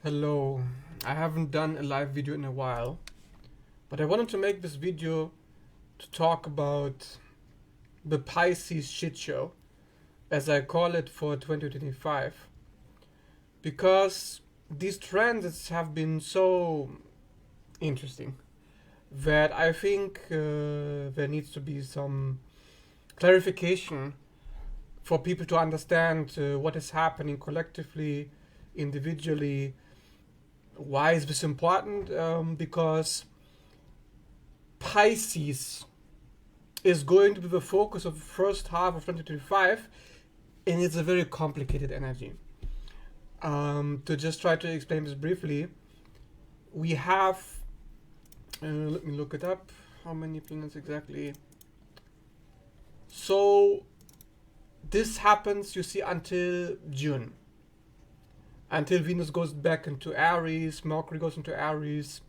Hello, I haven't done a live video in a while, but I wanted to make this video to talk about the Pisces shit show, as I call it, for 2025, because these trends have been so interesting that I think there needs to be some clarification for people to understand what is happening collectively, individually. Why is this important? Because Pisces is going to be the focus of the first half of 2025, and it's a very complicated energy. To just try to explain this briefly, we have, let me look it up, how many planets exactly. So this happens, you see, until June. Until Venus goes back into Aries, Mercury goes into Aries.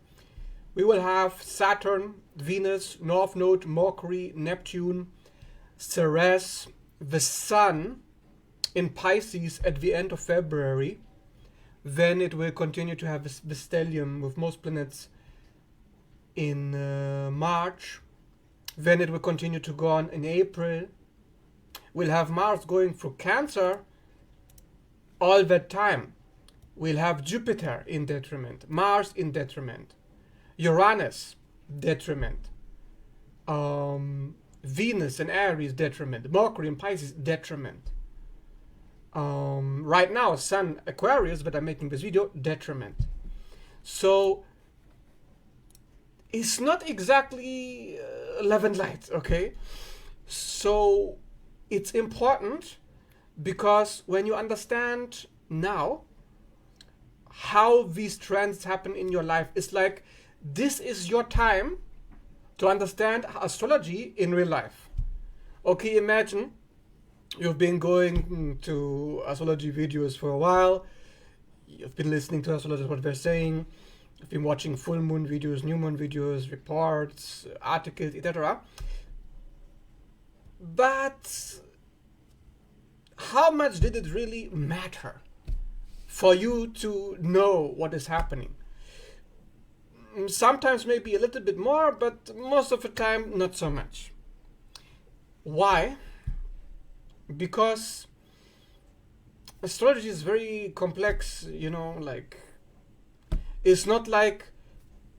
We will have Saturn, Venus, North Node, Mercury, Neptune, Ceres, the Sun in Pisces at the end of February. Then it will continue to have the stellium with most planets in March. Then it will continue to go on in April. We'll have Mars going through Cancer all that time. We'll have Jupiter in detriment, Mars in detriment, Uranus detriment, Venus in Aries detriment, Mercury in Pisces detriment. Right now, Sun Aquarius, but I'm making this video, detriment. So it's not exactly love and light, okay? So it's important because when you understand now how these trends happen in your life, it's like this is your time to understand astrology in real life. Okay, imagine you've been going to astrology videos for a while, you've been listening to astrologers, what they're saying, you've been watching full moon videos, new moon videos, reports, articles, etc. But how much did it really matter for you to know what is happening? Sometimes maybe a little bit more, but most of the time not so much. Why? Because astrology is very complex, you know, like it's not like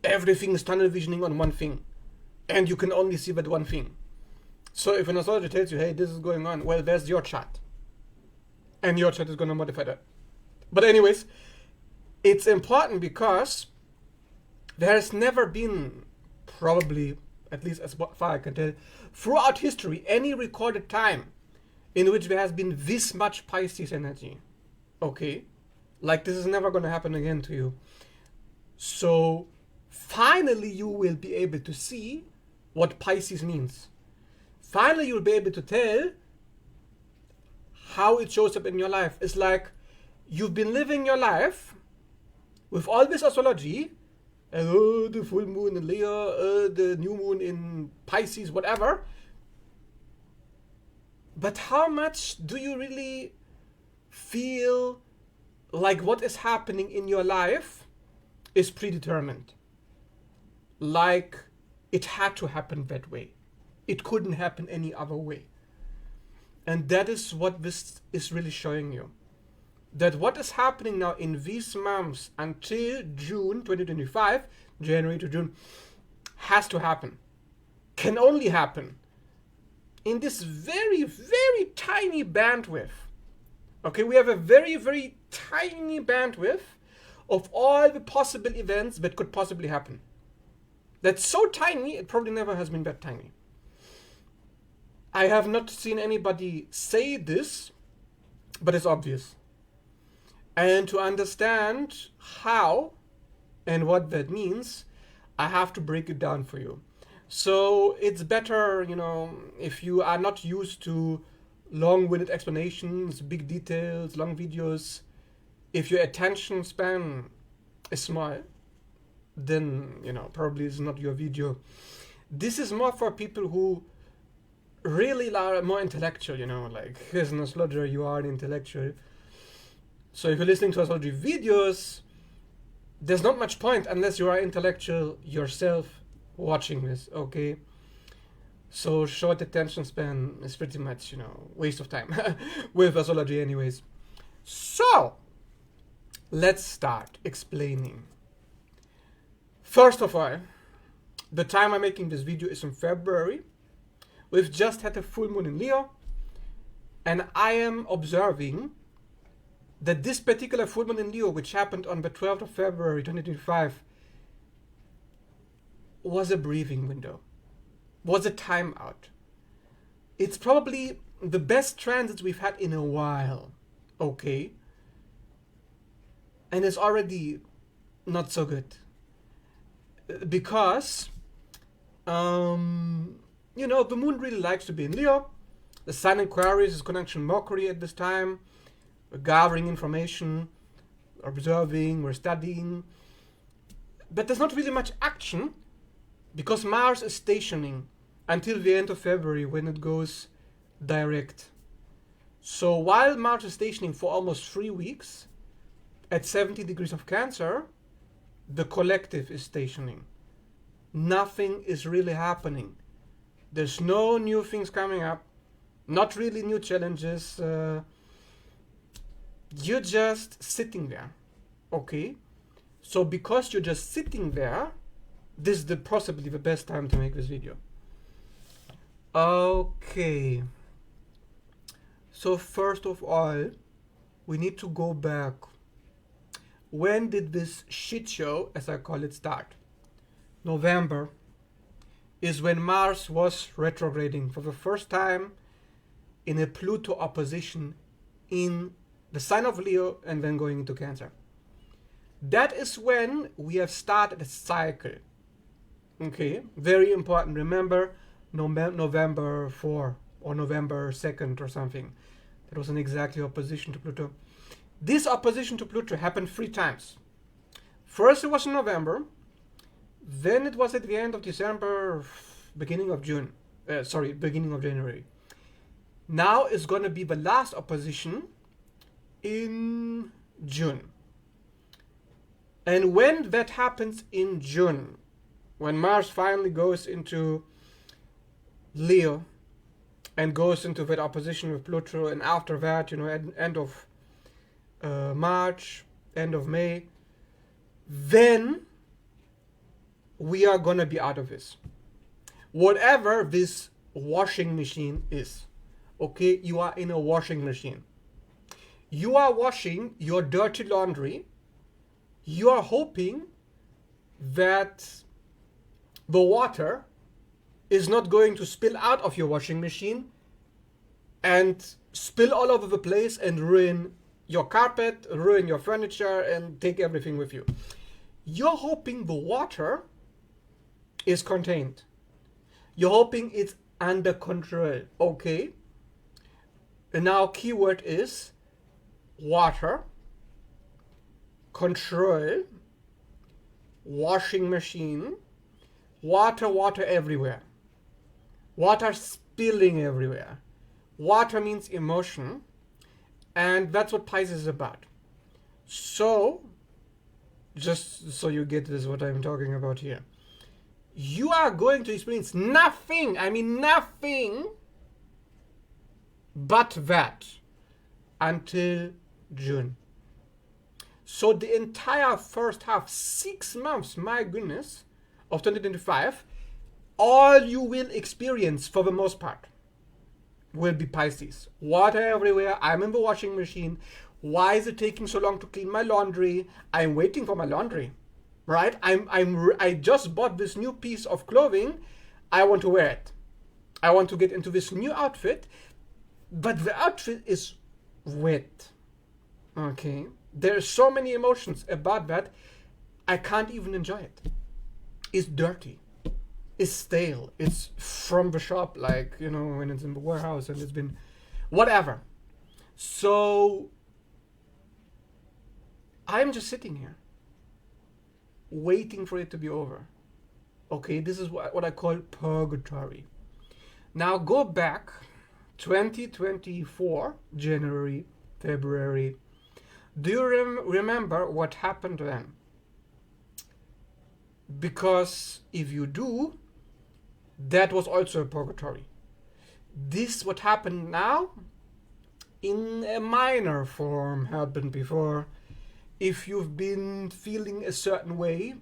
everything is tunnel visioning on one thing and you can only see that one thing. So if an astrologer tells you, hey, this is going on, well, there's your chart. And your chart is going to modify that. But anyways, it's important because there has never been, probably, at least as far I can tell, throughout history, any recorded time in which there has been this much Pisces energy. Okay? Like this is never going to happen again to you. So finally you will be able to see what Pisces means. Finally you'll be able to tell how it shows up in your life. It's like you've been living your life with all this astrology, and the full moon in Leo, the new moon in Pisces, whatever. But how much do you really feel like what is happening in your life is predetermined? Like it had to happen that way. It couldn't happen any other way. And that is what this is really showing you. That what is happening now in these months until June 2025, January to June, has to happen. Can only happen in this very, very tiny bandwidth. Okay, we have a very, very tiny bandwidth of all the possible events that could possibly happen. That's so tiny, it probably never has been that tiny. I have not seen anybody say this, but it's obvious. And to understand how and what that means, I have to break it down for you. So it's better, you know, if you are not used to long-winded explanations, big details, long videos, if your attention span is small, then, you know, probably it's not your video. This is more for people who really are more intellectual, you know, like as an astrologer you are an intellectual. So if you're listening to astrology videos, there's not much point unless you are intellectual yourself watching this, okay? So short attention span is pretty much, waste of time with astrology anyways. So, let's start explaining. First of all, the time I'm making this video is in February. We've just had a full moon in Leo, and I am observing that this particular full moon in Leo, which happened on the 12th of February 2025, was a breathing window, was a timeout. It's probably the best transit we've had in a while, okay? And it's already not so good. Because, the moon really likes to be in Leo. The sun in Aquarius is conjunction Mercury at this time. We're gathering information, observing, we're studying. But there's not really much action because Mars is stationing until the end of February when it goes direct. So while Mars is stationing for almost 3 weeks at 70 degrees of Cancer, the collective is stationing. Nothing is really happening. There's no new things coming up, not really new challenges. You're just sitting there, okay? So because you're just sitting there, this is possibly the best time to make this video. Okay. So first of all, we need to go back. When did this shit show, as I call it, start? November is when Mars was retrograding for the first time in a Pluto opposition in the sign of Leo and then going into Cancer. That is when we have started a cycle. Okay, very important. Remember November 4 or November 2nd or something. That was an exactly opposition to Pluto. This opposition to Pluto happened 3 times. First it was in November, then it was at the end of December, beginning of January. Now it's going to be the last opposition in June. And when that happens in June, when Mars finally goes into Leo and goes into that opposition with Pluto, and after that, end of March, end of May, then we are gonna be out of this. Whatever this washing machine is, okay, you are in a washing machine. You are washing your dirty laundry. You are hoping that the water is not going to spill out of your washing machine and spill all over the place and ruin your carpet, ruin your furniture, and take everything with you. You're hoping the water is contained. You're hoping it's under control, okay? And now keyword is water, control, washing machine, water everywhere. Water spilling everywhere. Water means emotion, and that's what Pisces is about. So, just so you get this, what I'm talking about here. You are going to experience nothing but that until June. So the entire first half, 6 months, my goodness, of 2025, all you will experience for the most part will be Pisces. Water everywhere. I'm in the washing machine. Why is it taking so long to clean my laundry? I'm waiting for my laundry, right? I just bought this new piece of clothing. I want to wear it. I want to get into this new outfit, but the outfit is wet. Okay, there are so many emotions about that. I can't even enjoy it. It's dirty. It's stale. It's from the shop, when it's in the warehouse and it's been whatever. So I'm just sitting here waiting for it to be over. Okay, this is what I call purgatory. Now go back 2024, January, February. Do you remember what happened then? Because if you do, that was also a purgatory. This what happened now in a minor form happened before. If you've been feeling a certain way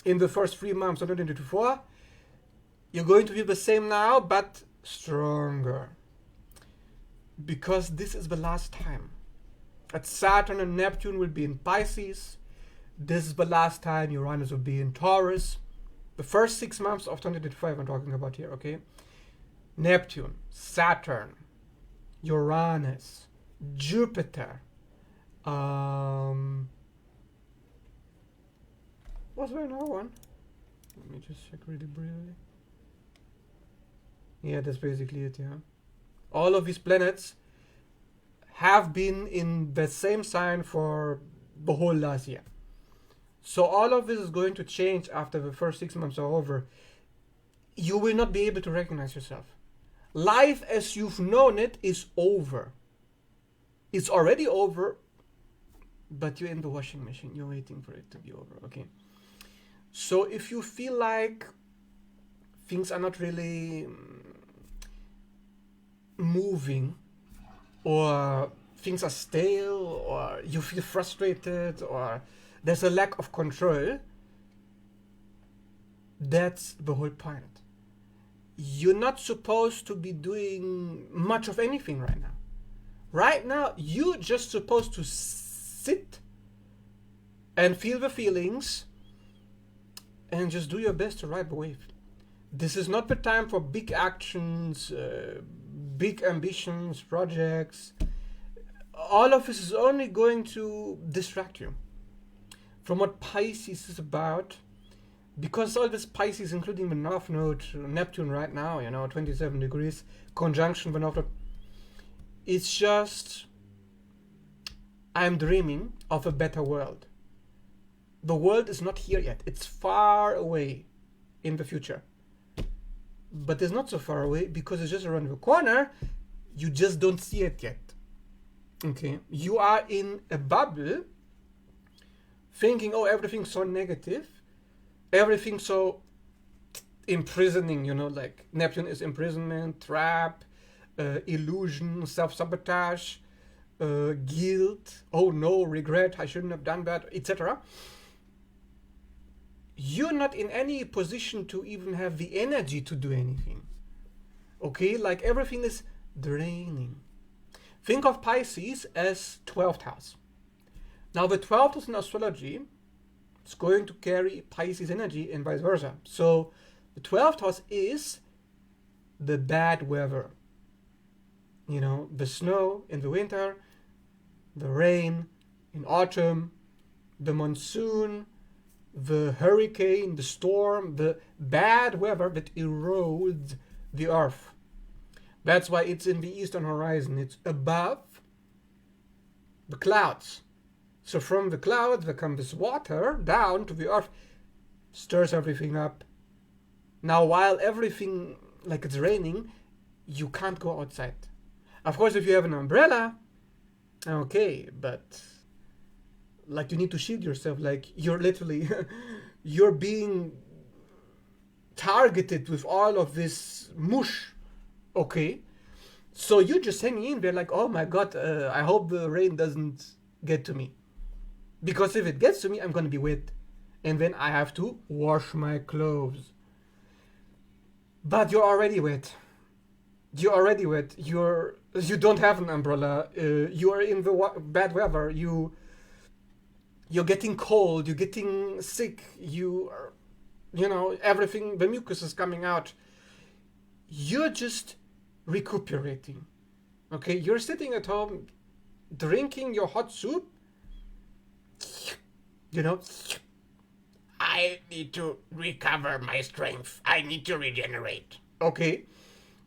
in the first 3 months of 2024, you're going to feel the same now, but stronger. Because this is the last time that Saturn and Neptune will be in Pisces. This is the last time Uranus will be in Taurus. The first 6 months of 2025 I'm talking about here, okay? Neptune, Saturn, Uranus, Jupiter. Was there another one? Let me just check really briefly. Yeah, that's basically it, yeah. All of these planets have been in the same sign for the whole last year. So all of this is going to change after the first 6 months are over. You will not be able to recognize yourself. Life as you've known it is over. It's already over, but you're in the washing machine. You're waiting for it to be over, okay? So if you feel like things are not really moving, or things are stale, or you feel frustrated, or there's a lack of control, that's the whole point. You're not supposed to be doing much of anything right now. Right now, you're just supposed to sit and feel the feelings and just do your best to ride the wave. This is not the time for big actions, big ambitions, projects. All of this is only going to distract you from what Pisces is about, because all this Pisces, including the North Node, Neptune right now, 27 degrees, conjunction the North Node, it's just, I'm dreaming of a better world. The world is not here yet. It's far away in the future. But it's not so far away because it's just around the corner. You just don't see it yet. Okay? You are in a bubble thinking, oh, everything's so negative. Everything's so imprisoning, like Neptune is imprisonment, trap, illusion, self-sabotage, guilt, oh no, regret, I shouldn't have done that, etc. You're not in any position to even have the energy to do anything. Okay, like everything is draining. Think of Pisces as 12th house. Now the 12th house in astrology is going to carry Pisces energy and vice versa. So the 12th house is the bad weather. The snow in the winter, the rain in autumn, the monsoon, the hurricane, the storm, the bad weather that erodes the earth. That's why it's in the eastern horizon. It's above the clouds. So from the clouds there comes this water down to the earth, stirs everything up. Now while everything, like it's raining, you can't go outside. Of course, if you have an umbrella, okay, but like you need to shield yourself, like you're literally you're being targeted with all of this mush, okay? So you're just hanging in there like, oh my god, I hope the rain doesn't get to me, because if it gets to me, I'm gonna be wet, and then I have to wash my clothes. But you're already wet. You're already wet. You don't have an umbrella. You are in the bad weather. You're getting cold. You're getting sick. You are, everything. The mucus is coming out. You're just recuperating. Okay, you're sitting at home, drinking your hot soup. I need to recover my strength. I need to regenerate. Okay.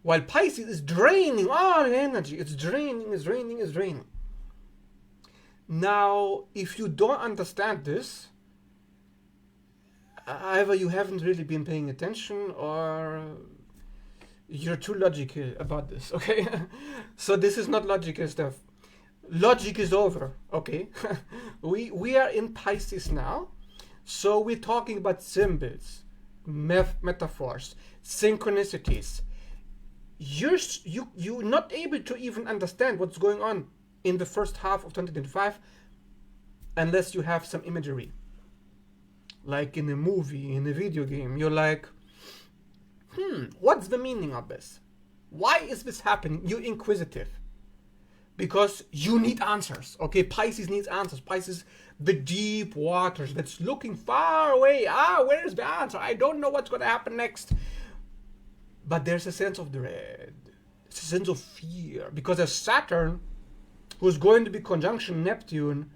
While Pisces is draining all energy. It's draining. Now, if you don't understand this, either you haven't really been paying attention or you're too logical about this, okay? So this is not logical stuff. Logic is over, okay? we are in Pisces now, so we're talking about symbols, metaphors, synchronicities. You're not able to even understand what's going on in the first half of 2025 unless you have some imagery. Like in a movie, in a video game, you're like, what's the meaning of this? Why is this happening? You're inquisitive. Because you need answers, okay? Pisces needs answers. Pisces, the deep waters that's looking far away. Where's the answer? I don't know what's going to happen next. But there's a sense of dread. It's a sense of fear. Because there's Saturn, who's going to be conjunction Neptune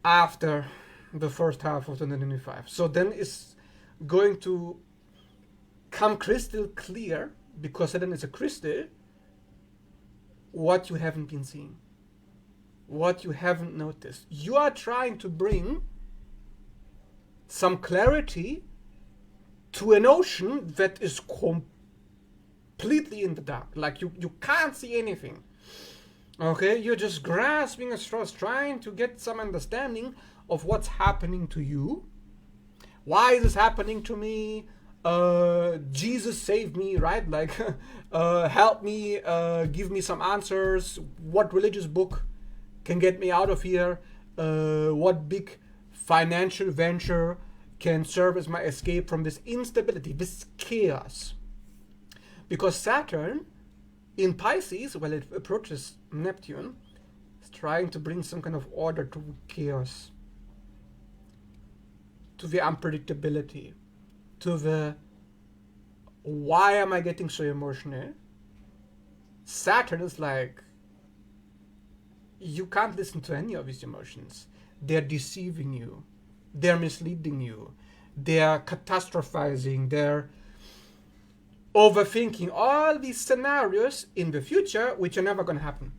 after the first half of 2025. So then it's going to come crystal clear, because Saturn is a crystal, what you haven't been seeing, what you haven't noticed. You are trying to bring some clarity to an ocean that is completely in the dark. Like you can't see anything. Okay, you're just grasping at straws, trying to get some understanding of what's happening to you. Why is this happening to me? Jesus save me, right? Like, help me, give me some answers. What religious book can get me out of here? What big financial venture can serve as my escape from this instability, this chaos? Because Saturn in Pisces, well, it approaches Neptune, is trying to bring some kind of order to chaos, to the unpredictability, to the why am I getting so emotional? Saturn is like, you can't listen to any of these emotions. They're deceiving you. They're misleading you. They're catastrophizing. They're overthinking all these scenarios in the future, which are never going to happen.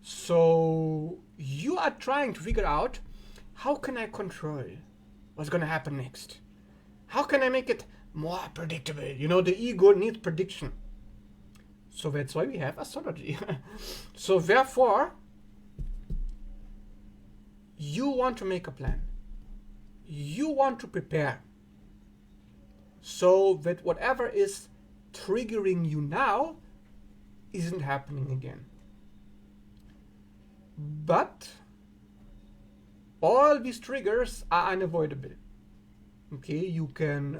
So you are trying to figure out, how can I control what's going to happen next? How can I make it more predictable? You know, the ego needs prediction. So that's why we have astrology. So therefore, you want to make a plan. You want to prepare, so that whatever is triggering you now isn't happening again. But all these triggers are unavoidable. Okay, you can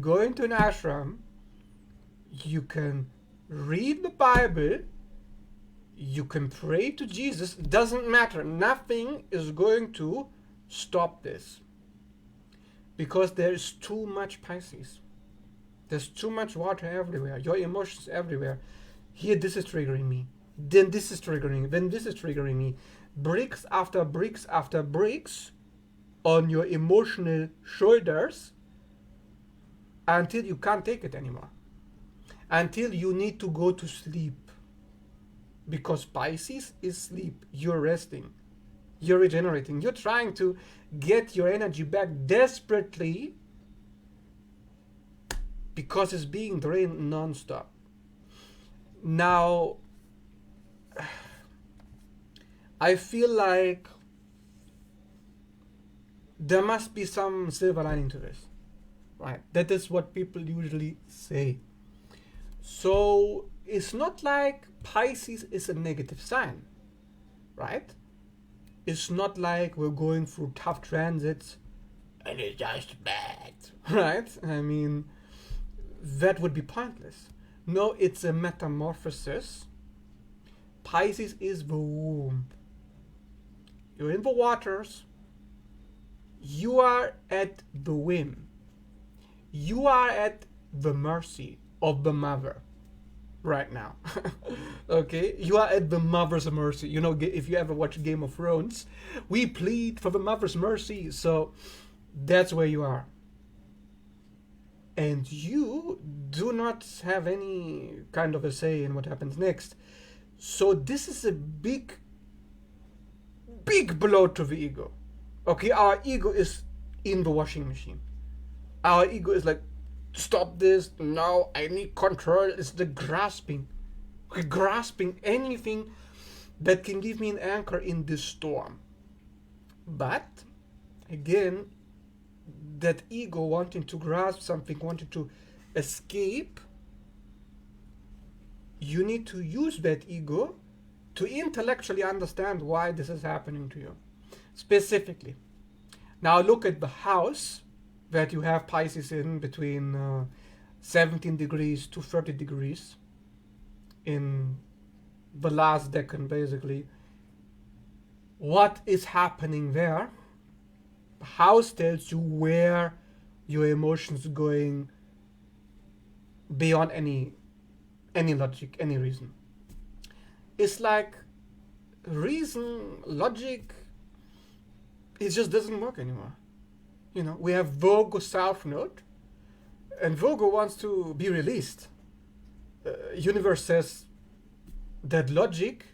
go into an ashram, you can read the Bible, you can pray to Jesus. Doesn't matter. Nothing is going to stop this, because there is too much Pisces. There's too much water everywhere. Your emotions everywhere. Here, this is triggering me. Then this is triggering. Then this is triggering me. Bricks after bricks after bricks on your emotional shoulders, until you can't take it anymore. Until you need to go to sleep. Because Pisces is sleep. You're resting. You're regenerating. You're trying to get your energy back desperately, because it's being drained non-stop. Now, I feel like there must be some silver lining to this, right? That is what people usually say. So it's not like Pisces is a negative sign, right? It's not like we're going through tough transits and it's just bad, right? I mean, that would be pointless. No, it's a metamorphosis. Pisces is the womb. You're in the waters. You are at the whim. You are at the mercy of the mother right now. Okay? You are at the mother's mercy. You know, if you ever watch Game of Thrones, we plead for the mother's mercy. So that's where you are. And you do not have any kind of a say in what happens next. So this is a big blow to the ego. Okay, our ego is in the washing machine. Our ego is like, stop this, no, I need control. It's the grasping. Grasping anything that can give me an anchor in this storm. But again, that ego wanting to grasp something, wanting to escape, you need to use that ego to intellectually understand why this is happening to you. Specifically, now look at the house that you have Pisces in between 17 degrees to 30 degrees in the last decade, basically. What is happening there? The house tells you where your emotions are going beyond any logic, any reason. It's like reason, logic, it just doesn't work anymore. You know, we have Virgo South Node, and Virgo wants to be released. Universe says that logic,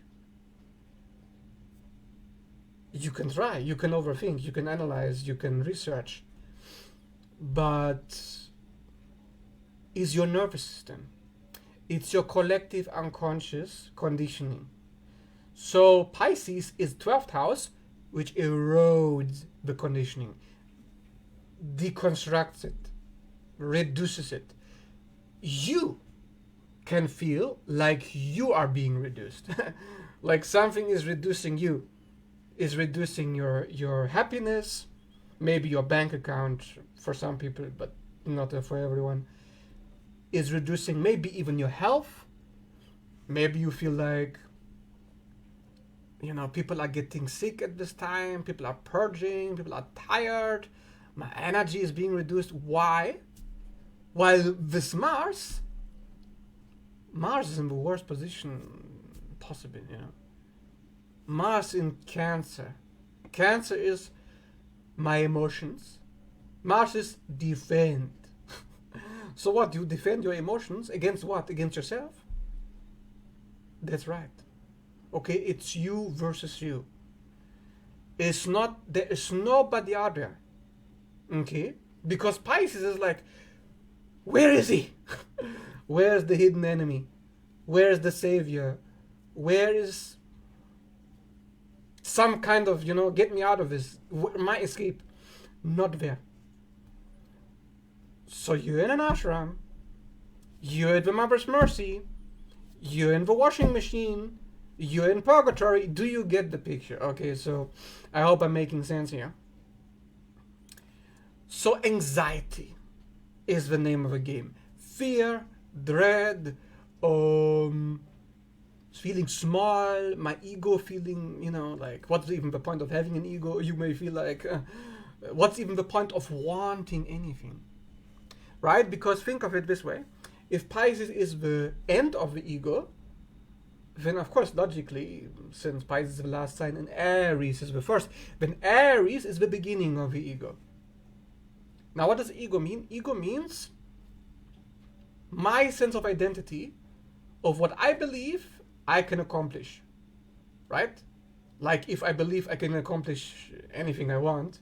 you can try, you can overthink, you can analyze, you can research, but it's your nervous system. It's your collective unconscious conditioning. So Pisces is 12th house, which erodes the conditioning, deconstructs it, reduces it. You can feel like you are being reduced. Like something is reducing you, is reducing your happiness, maybe your bank account for some people, but not for everyone. Is reducing maybe even your health. Maybe you feel like, you know, people are getting sick at this time, people are purging, people are tired, my energy is being reduced. Why? While this Mars is in the worst position possible, you know. Mars in Cancer. Cancer is my emotions. Mars is defend. So what? You defend your emotions against what? Against yourself? That's right. Okay, it's you versus you. It's not, there is nobody out there. Okay? Because Pisces is like, where is he? Where's the hidden enemy? Where's the savior? Where is some kind of, you know, get me out of this, my escape? Not there. So you're in an ashram, you're at the Mother's Mercy, you're in the washing machine, you're in purgatory. Do you get the picture? Okay, so I hope I'm making sense here. So anxiety is the name of the game. Fear, dread, feeling small, my ego feeling, you know, like, what's even the point of having an ego? You may feel like, what's even the point of wanting anything? Right? Because think of it this way. If Pisces is the end of the ego, then of course, logically, since Pisces is the last sign and Aries is the first, then Aries is the beginning of the ego. Now, what does ego mean? Ego means my sense of identity of what I believe I can accomplish, right? Like if I believe I can accomplish anything I want,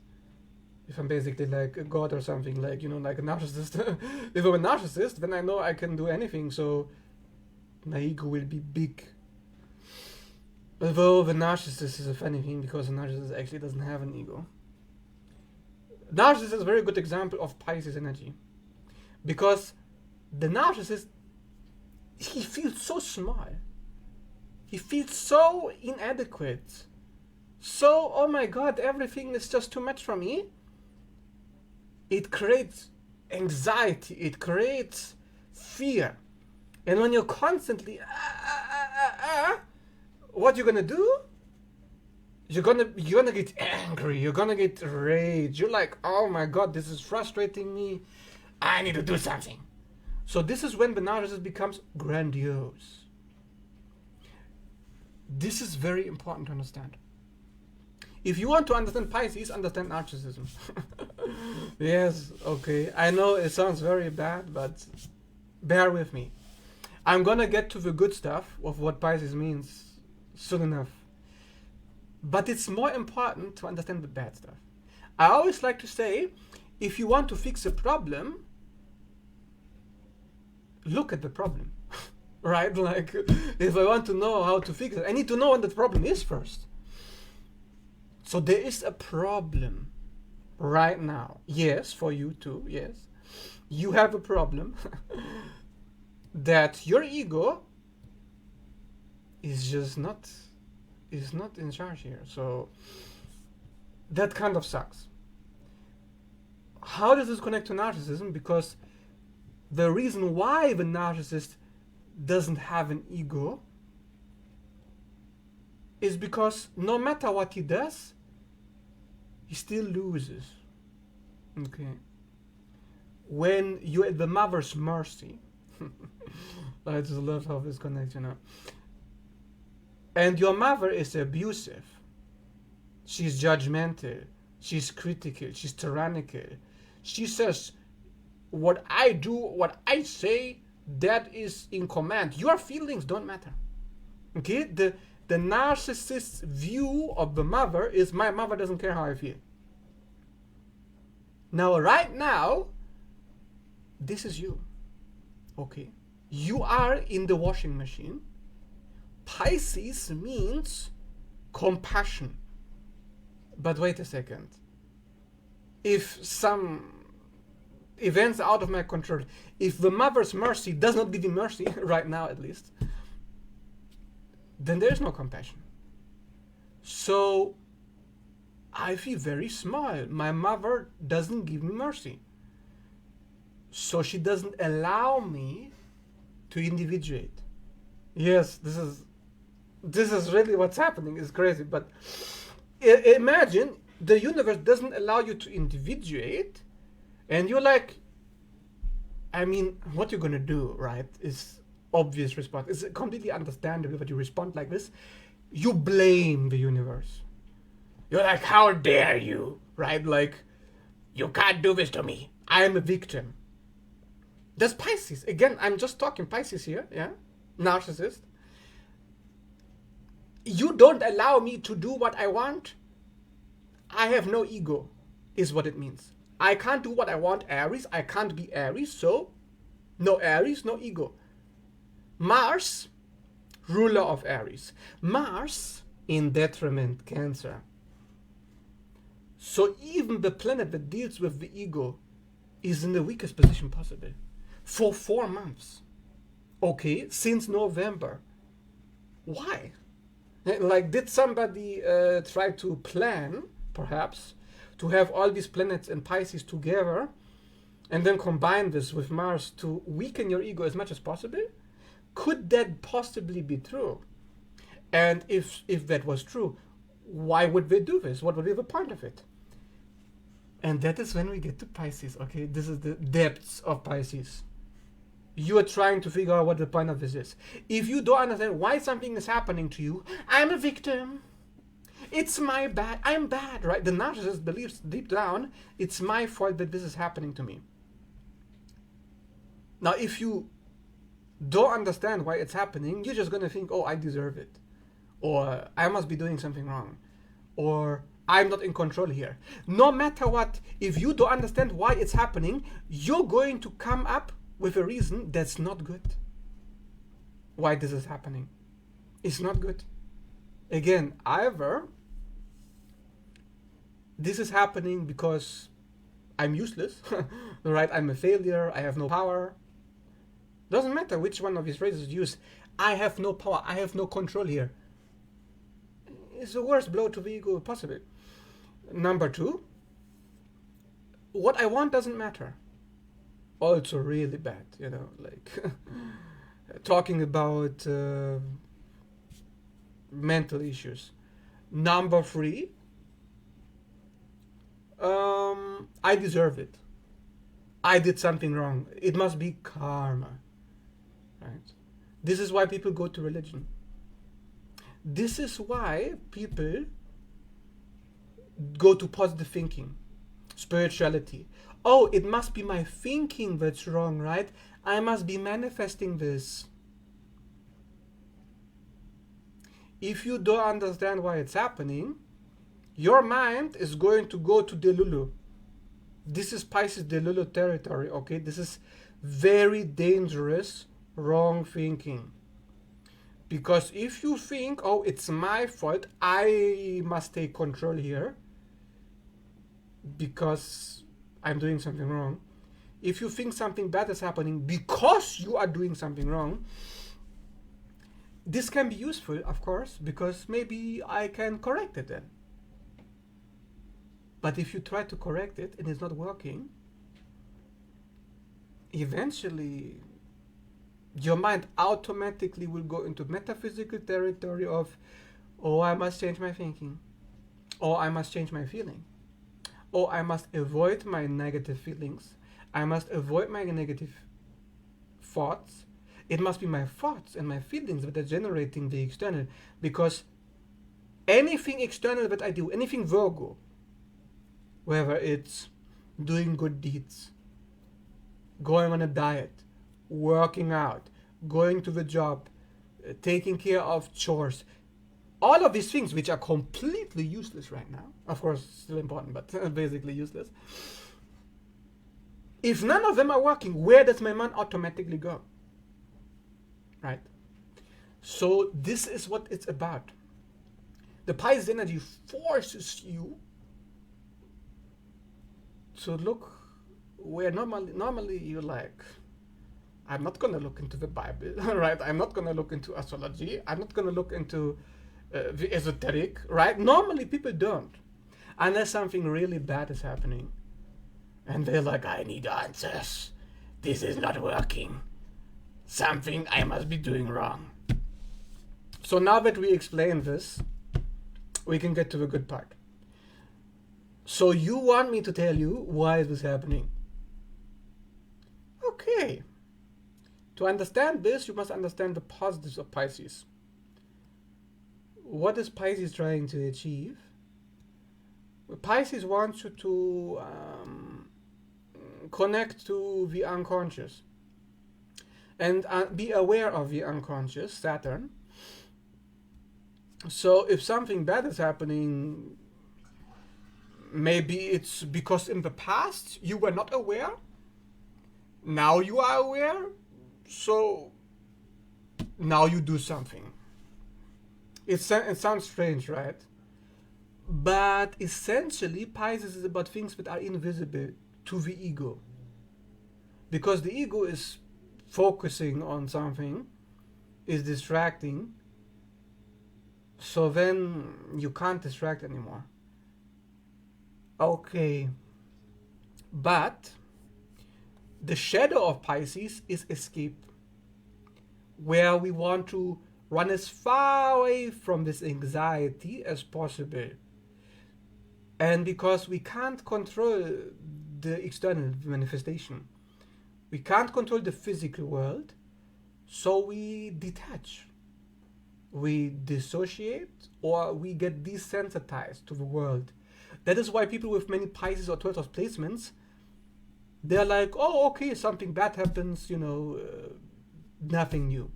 if I'm basically like a god or something, like, you know, like a narcissist. If I'm a narcissist, then I know I can do anything, so my ego will be big. Although the narcissist is a funny thing, because the narcissist actually doesn't have an ego. Narcissist is a very good example of Pisces energy, because the narcissist, he feels so small, he feels so inadequate, so, oh my god, everything is just too much for me. It creates anxiety, it creates fear. And when you're constantly what you're gonna do? You're gonna get angry, you're gonna get rage. You're like, oh my god, this is frustrating me, I need to do something. So this is when the narcissist becomes grandiose. This is very important to understand. If you want to understand Pisces, understand narcissism. Yes, okay. I know it sounds very bad, but bear with me. I'm gonna get to the good stuff of what Pisces means soon enough. But it's more important to understand the bad stuff. I always like to say, if you want to fix a problem, look at the problem, right? Like, if I want to know how to fix it, I need to know what the problem is first. So there is a problem right now. Yes, for you too, yes. You have a problem that your ego is just not in charge here. So that kind of sucks. How does this connect to narcissism? Because the reason why the narcissist doesn't have an ego is because no matter what he does, he still loses. Okay. When you're at the mother's mercy, I just love how this connects, you know. And your mother is abusive. She's judgmental. She's critical. She's tyrannical. She says, what I do, what I say, that is in command. Your feelings don't matter. Okay? The narcissist's view of the mother is, my mother doesn't care how I feel. Now, right now, this is you. Okay? You are in the washing machine. Pisces means compassion. But wait a second. If some events are out of my control, if the mother's mercy does not give me mercy, right now at least, then there is no compassion. So I feel very small. My mother doesn't give me mercy. So she doesn't allow me to individuate. Yes, this is really what's happening. It's crazy. But imagine the universe doesn't allow you to individuate, and you're like, I mean, what you're gonna do, right, is obvious response. It's completely understandable that you respond like this. You blame the universe. You're like, how dare you, right? Like, you can't do this to me. I am a victim. That's Pisces. Again, I'm just talking Pisces here, yeah? Narcissist. You don't allow me to do what I want. I have no ego, is what it means. I can't do what I want, Aries. I can't be Aries, so no Aries, no ego. Mars, ruler of Aries. Mars in detriment, Cancer. So even the planet that deals with the ego is in the weakest position possible for 4 months. Okay, since November. Why? Like, did somebody try to plan, perhaps, to have all these planets and Pisces together and then combine this with Mars to weaken your ego as much as possible? Could that possibly be true? And if that was true, why would they do this? What would be the point of it? And that is when we get to Pisces, okay? This is the depths of Pisces. You are trying to figure out what the point of this is. If you don't understand why something is happening to you, I'm a victim. It's my bad. I'm bad, right? The narcissist believes deep down, it's my fault that this is happening to me. Now, if you don't understand why it's happening, you're just going to think, oh, I deserve it. Or I must be doing something wrong. Or I'm not in control here. No matter what, if you don't understand why it's happening, you're going to come up with a reason that's not good. Why this is happening. It's not good. Again, either this is happening because I'm useless, right? I'm a failure, I have no power. Doesn't matter which one of these phrases you use. I have no power, I have no control here. It's the worst blow to the ego possible. Number 2, what I want doesn't matter. Also really bad, you know, like talking about mental issues. Number 3, I deserve it. I did something wrong. It must be karma, right? This is why people go to religion. This is why people go to positive thinking, spirituality. Oh, it must be my thinking that's wrong, right? I must be manifesting this. If you don't understand why it's happening, your mind is going to go to Delulu. This is Pisces Delulu territory, okay? This is very dangerous wrong thinking. Because if you think, oh, it's my fault, I must take control here because I'm doing something wrong. If you think something bad is happening because you are doing something wrong, this can be useful, of course, because maybe I can correct it then. But if you try to correct it and it's not working, eventually your mind automatically will go into metaphysical territory of, oh, I must change my thinking, or I must change my feeling, or I must avoid my negative feelings, I must avoid my negative thoughts. It must be my thoughts and my feelings that are generating the external, because anything external that I do, anything Virgo, whether it's doing good deeds, going on a diet, working out, going to the job, taking care of chores, all of these things which are completely useless right now, of course still important, but basically useless. If none of them are working, where does my mind automatically go? Right? So this is what it's about. The Pisces energy forces you to look where normally you're like, I'm not going to look into the Bible, right? I'm not going to look into astrology. I'm not going to look into the esoteric, right? Normally people don't, unless something really bad is happening. And they're like, I need answers. This is not working. Something I must be doing wrong. So now that we explain this, we can get to the good part. So you want me to tell you why is this happening? Okay. To understand this, you must understand the positives of Pisces. What is Pisces trying to achieve? Pisces wants you to connect to the unconscious and be aware of the unconscious, Saturn. So if something bad is happening, maybe it's because in the past you were not aware. Now you are aware. So now you do something. It sounds strange, right? But essentially, Pisces is about things that are invisible to the ego. Because the ego is focusing on something, is distracting, so then you can't distract anymore. Okay. But the shadow of Pisces is escape, where we want to run as far away from this anxiety as possible. And because we can't control the external manifestation, we can't control the physical world, so we detach, we dissociate, or we get desensitized to the world. That is why people with many Pisces or 12th house placements, they're like, oh, okay, something bad happens, nothing new.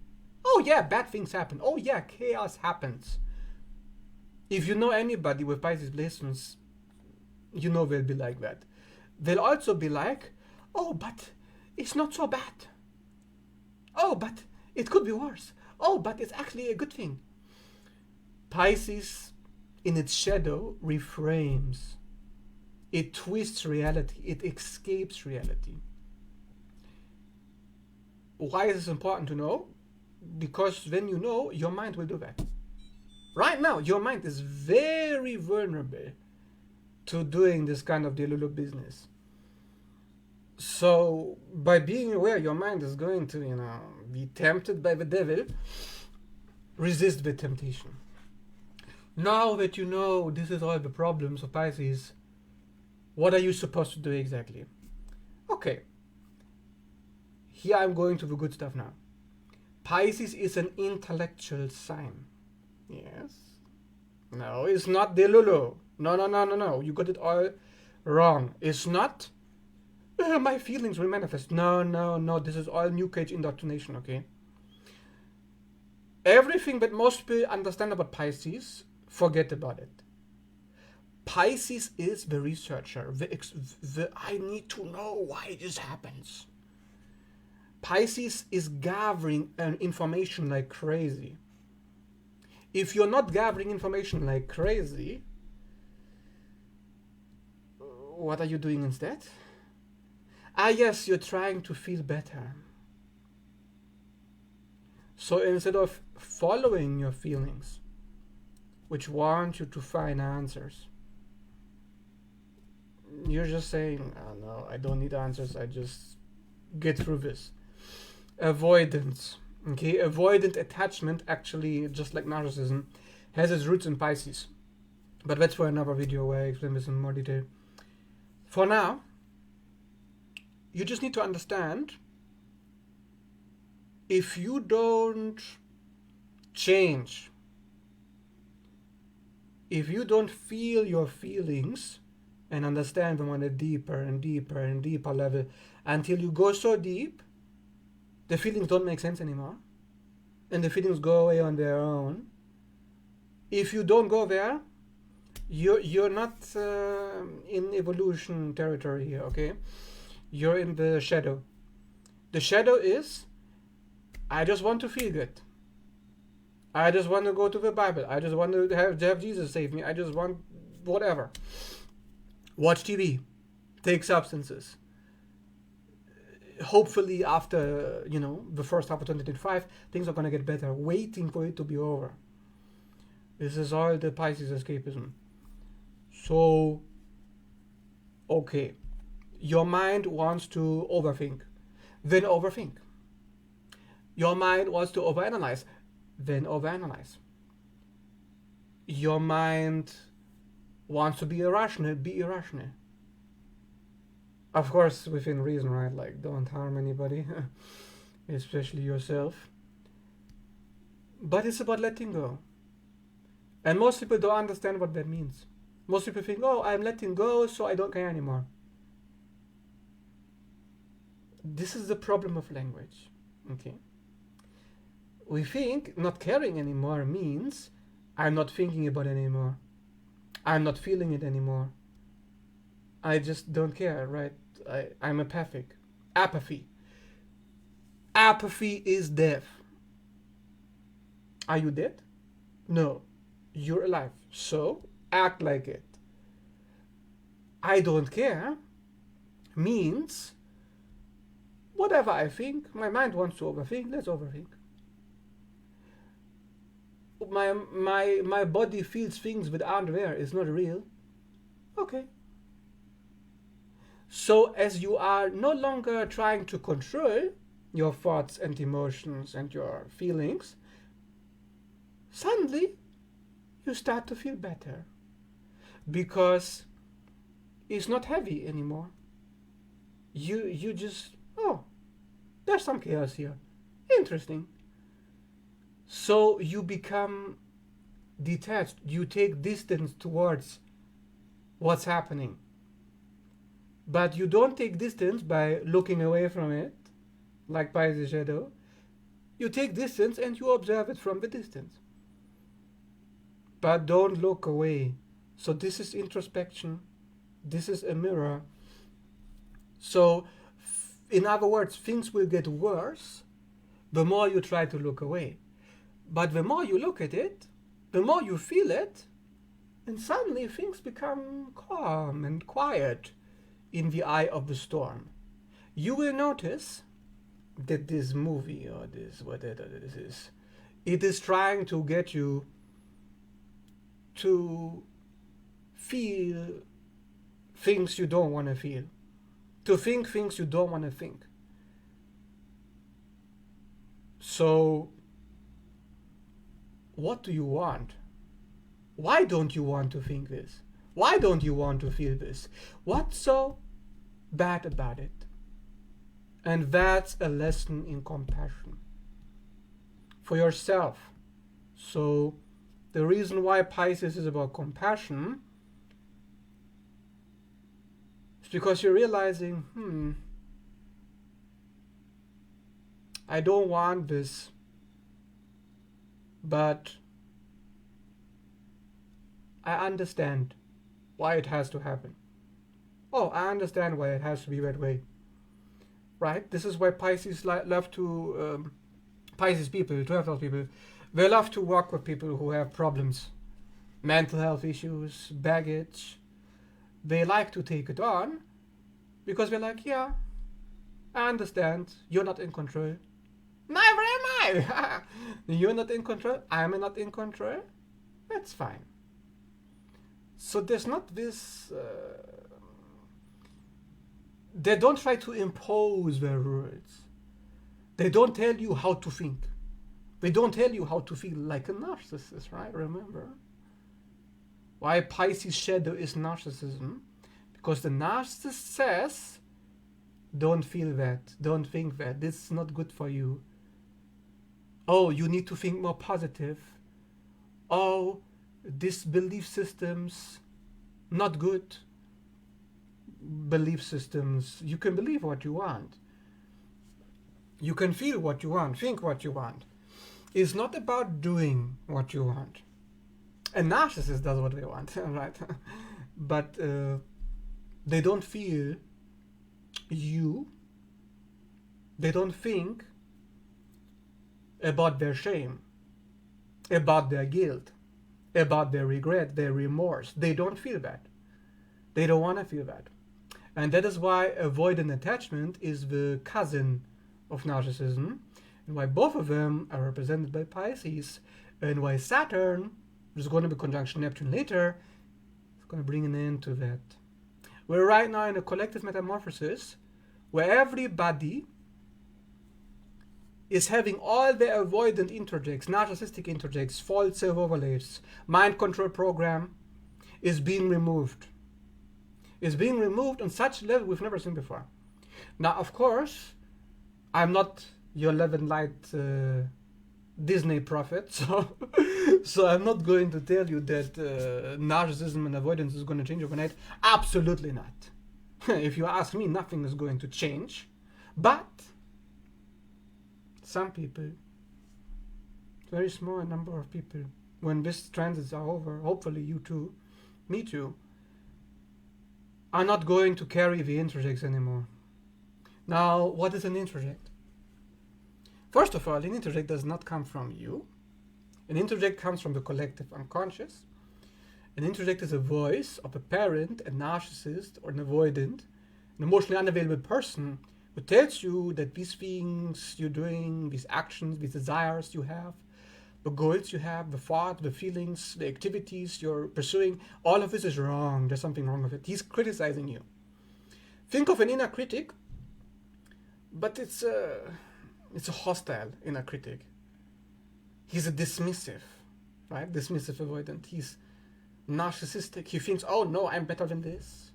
Oh yeah, bad things happen. Oh yeah, chaos happens. If you know anybody with Pisces placements, you know they'll be like that. They'll also be like, oh, but it's not so bad. Oh, but it could be worse. Oh, but it's actually a good thing. Pisces, in its shadow, reframes. It twists reality. It escapes reality. Why is this important to know? Because when you know, your mind will do that. Right now, your mind is very vulnerable to doing this kind of delulu business. So, by being aware, your mind is going to, be tempted by the devil, resist the temptation. Now that you know this is all the problems of Pisces, what are you supposed to do exactly? Okay. Here I'm going to the good stuff now. Pisces is an intellectual sign. Yes. No, it's not delulu. No. You got it all wrong. It's not my feelings will manifest. No. This is all New Age indoctrination, okay? Everything that most people understand about Pisces, forget about it. Pisces is the researcher. The I need to know why this happens. Pisces is gathering information like crazy. If you're not gathering information like crazy, what are you doing instead? Yes, you're trying to feel better. So instead of following your feelings, which want you to find answers, you're just saying, oh, no, I don't need answers, I just get through this. Avoidance. Okay, avoidant attachment, actually, just like narcissism, has its roots in Pisces. But that's for another video where I explain this in more detail. For now, you just need to understand, if you don't change, if you don't feel your feelings and understand them on a deeper and deeper and deeper level, until you go so deep, the feelings don't make sense anymore, and the feelings go away on their own. If you don't go there, you're not in evolution territory here, okay? You're in the shadow. The shadow is, I just want to feel good. I just want to go to the Bible. I just want to have Jesus save me. I just want whatever. Watch TV. Take substances. Hopefully after, the first half of 2025, things are going to get better. Waiting for it to be over. This is all the Pisces escapism. So, okay. Your mind wants to overthink. Then overthink. Your mind wants to overanalyze. Then overanalyze. Your mind wants to be irrational. Be irrational. Of course, within reason, right? Like, don't harm anybody, especially yourself. But it's about letting go. And most people don't understand what that means. Most people think, oh, I'm letting go, so I don't care anymore. This is the problem of language. Okay? We think not caring anymore means I'm not thinking about it anymore. I'm not feeling it anymore. I just don't care, right? I'm apathic. Apathy. Apathy is death. Are you dead? No. You're alive. So, act like it. I don't care means whatever I think, my mind wants to overthink, let's overthink. My body feels things that aren't there, it's not real. Okay. So as you are no longer trying to control your thoughts and emotions and your feelings, suddenly you start to feel better. Because it's not heavy anymore. You just, oh, there's some chaos here. Interesting. So you become detached. You take distance towards what's happening. But you don't take distance by looking away from it, like by the shadow. You take distance and you observe it from the distance. But don't look away. So this is introspection. This is a mirror. So, in other words, things will get worse the more you try to look away. But the more you look at it, the more you feel it, and suddenly things become calm and quiet in the eye of the storm. You will notice that this movie, or this, whatever this is, it is trying to get you to feel things you don't want to feel, to think things you don't want to think. So, what do you want? Why don't you want to think this? Why don't you want to feel this? What's so bad about it? And that's a lesson in compassion for yourself. So, the reason why Pisces is about compassion is because you're realizing, I don't want this, but I understand why it has to happen. Oh, I understand why it has to be that way. right? This is why Pisces love to, Pisces people, 12 house people, they love to work with people who have problems, mental health issues, baggage. They like to take it on because they're like, yeah, I understand, you're not in control. Never am I! You're not in control, I'm not in control. That's fine. So there's not this. They don't try to impose their rules. They don't tell you how to think. They don't tell you how to feel like a narcissist, right? Remember? Why Pisces shadow is narcissism? Because the narcissist says, don't feel that, don't think that, this is not good for you. Oh, you need to think more positive. Oh, this belief system's not good. Belief systems, you can believe what you want. You can feel what you want, think what you want. It's not about doing what you want. A narcissist does what they want, right? But they don't feel you. They don't think about their shame, about their guilt, about their regret, their remorse. They don't feel that. They don't want to feel that. And that is why avoidant attachment is the cousin of narcissism, and why both of them are represented by Pisces, and why Saturn, which is going to be conjunction Neptune later, is going to bring an end to that. We're right now in a collective metamorphosis where everybody is having all their avoidant interjects, narcissistic interjects, false self-overlays, mind control program is being removed. Is being removed on such a level we've never seen before. Now, of course, I'm not your love and light Disney prophet, so I'm not going to tell you that narcissism and avoidance is going to change overnight. Absolutely not. If you ask me, nothing is going to change. But some people, very small number of people, when this transits are over, hopefully you too, me too, are not going to carry the introjects anymore. Now, what is an introject? First of all, an introject does not come from you. An introject comes from the collective unconscious. An introject is a voice of a parent, a narcissist, or an avoidant, an emotionally unavailable person who tells you that these things you're doing, these actions, these desires you have, the goals you have, the thought, the feelings, the activities you're pursuing, all of this is wrong. There's something wrong with it. He's criticizing you. Think of an inner critic, but it's a hostile inner critic. He's a dismissive, right? Dismissive avoidant. He's narcissistic. He thinks, oh no, I'm better than this.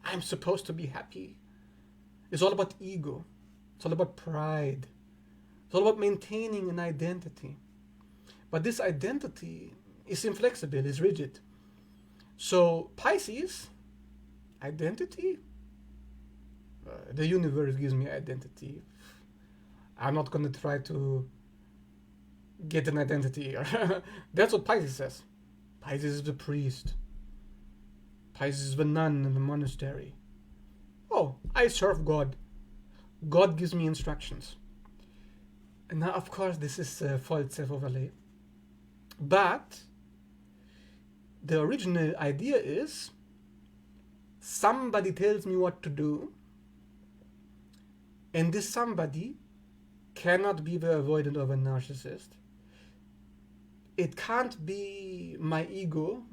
I'm supposed to be happy. It's all about ego. It's all about pride. It's all about maintaining an identity. But this identity is inflexible, is rigid. So Pisces, identity, the universe gives me identity. I'm not going to try to get an identity. That's what Pisces says. Pisces is the priest. Pisces is the nun in the monastery. Oh, I serve God. God gives me instructions. And now, of course, this is a false self-overlay. But the original idea is somebody tells me what to do, and this somebody cannot be the avoidant of a narcissist. It can't be my ego,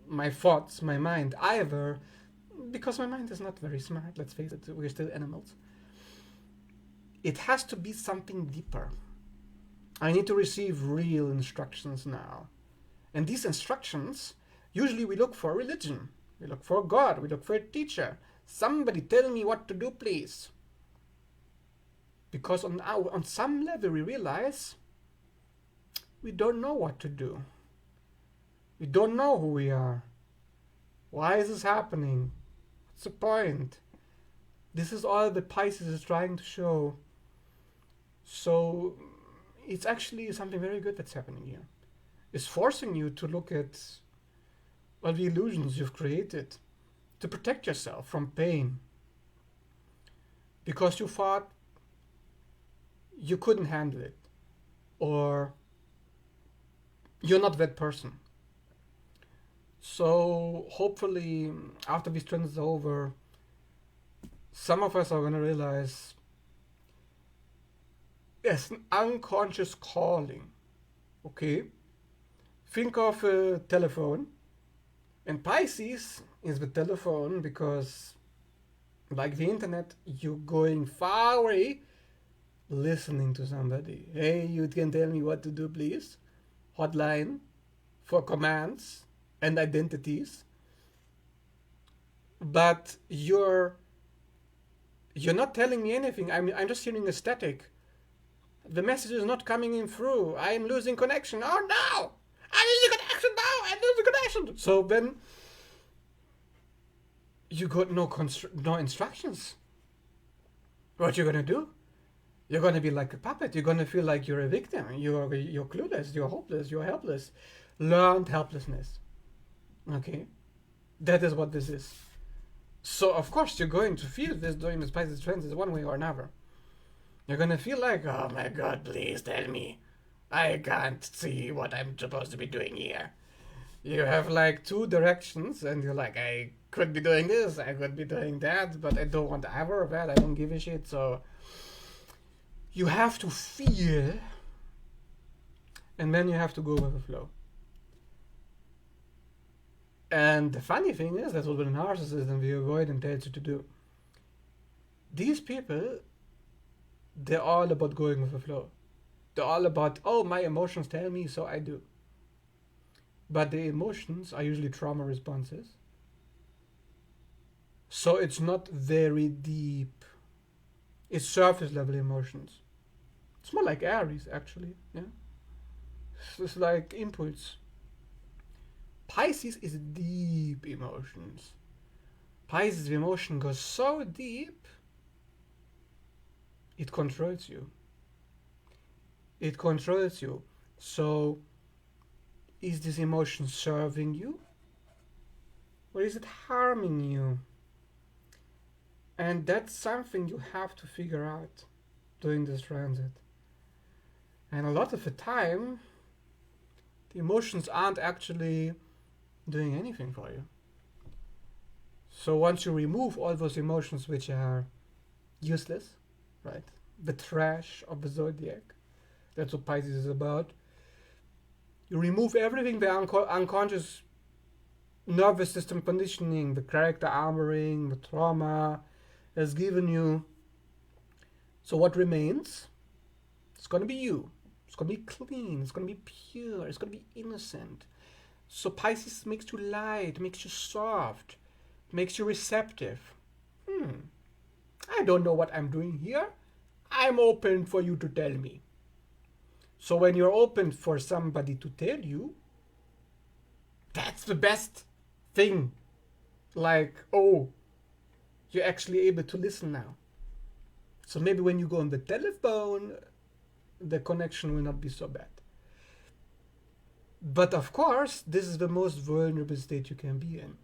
my thoughts, my mind either, because my mind is not very smart, let's face it, we're still animals. It has to be something deeper. I need to receive real instructions now. And these instructions, usually we look for religion. We look for God. We look for a teacher. Somebody tell me what to do, please. Because on some level we realize we don't know what to do. We don't know who we are. Why is this happening? What's the point? This is all that Pisces is trying to show. So it's actually something very good that's happening here. It's forcing you to look at all the illusions you've created to protect yourself from pain. because you thought you couldn't handle it, or you're not that person. So hopefully, after this trend is over, some of us are going to realize there's an unconscious calling. Okay? Think of a telephone, and Pisces is the telephone because, like the internet, you're going far away listening to somebody. Hey, you can tell me what to do, please? Hotline for commands and identities. But you're not telling me anything. I'm just hearing a static. The message is not coming in through. I'm losing connection. Oh no! I'm losing connection now! I'm losing connection! So then you got no instructions. What you're gonna do? You're gonna be like a puppet. You're gonna feel like you're a victim. You're clueless. You're hopeless. You're helpless. Learned helplessness. Okay, that is what this is. So of course you're going to feel this during the Pisces transit one way or another. You're gonna feel like, oh my god, please tell me. I can't see what I'm supposed to be doing here. You have like two directions, and you're like, I could be doing this, I could be doing that, but I don't want either of that. I don't give a shit. So you have to feel, and then you have to go with the flow. And the funny thing is, that's what the narcissism, the avoidant, tells you to do. These people, they're all about going with the flow. They're all about, oh, my emotions tell me, so I do. But the emotions are usually trauma responses. So it's not very deep. It's surface level emotions. It's more like Aries, actually. Yeah, it's like impulse. Pisces is deep emotions. Pisces, the emotion goes so deep, it controls you. It controls you. So, is this emotion serving you? Or is it harming you? And that's something you have to figure out during this transit. And a lot of the time, the emotions aren't actually doing anything for you. So once you remove all those emotions which are useless, right? The trash of the zodiac, that's what Pisces is about. You remove everything, the unconscious nervous system conditioning, the character armoring, the trauma has given you. So what remains? It's going to be you. It's going to be clean. It's going to be pure. It's going to be innocent. So Pisces makes you light, makes you soft, makes you receptive. I don't know what I'm doing here. I'm open for you to tell me. So when you're open for somebody to tell you, that's the best thing. Like, oh, you're actually able to listen now. So maybe when you go on the telephone, the connection will not be so bad. But of course, this is the most vulnerable state you can be in.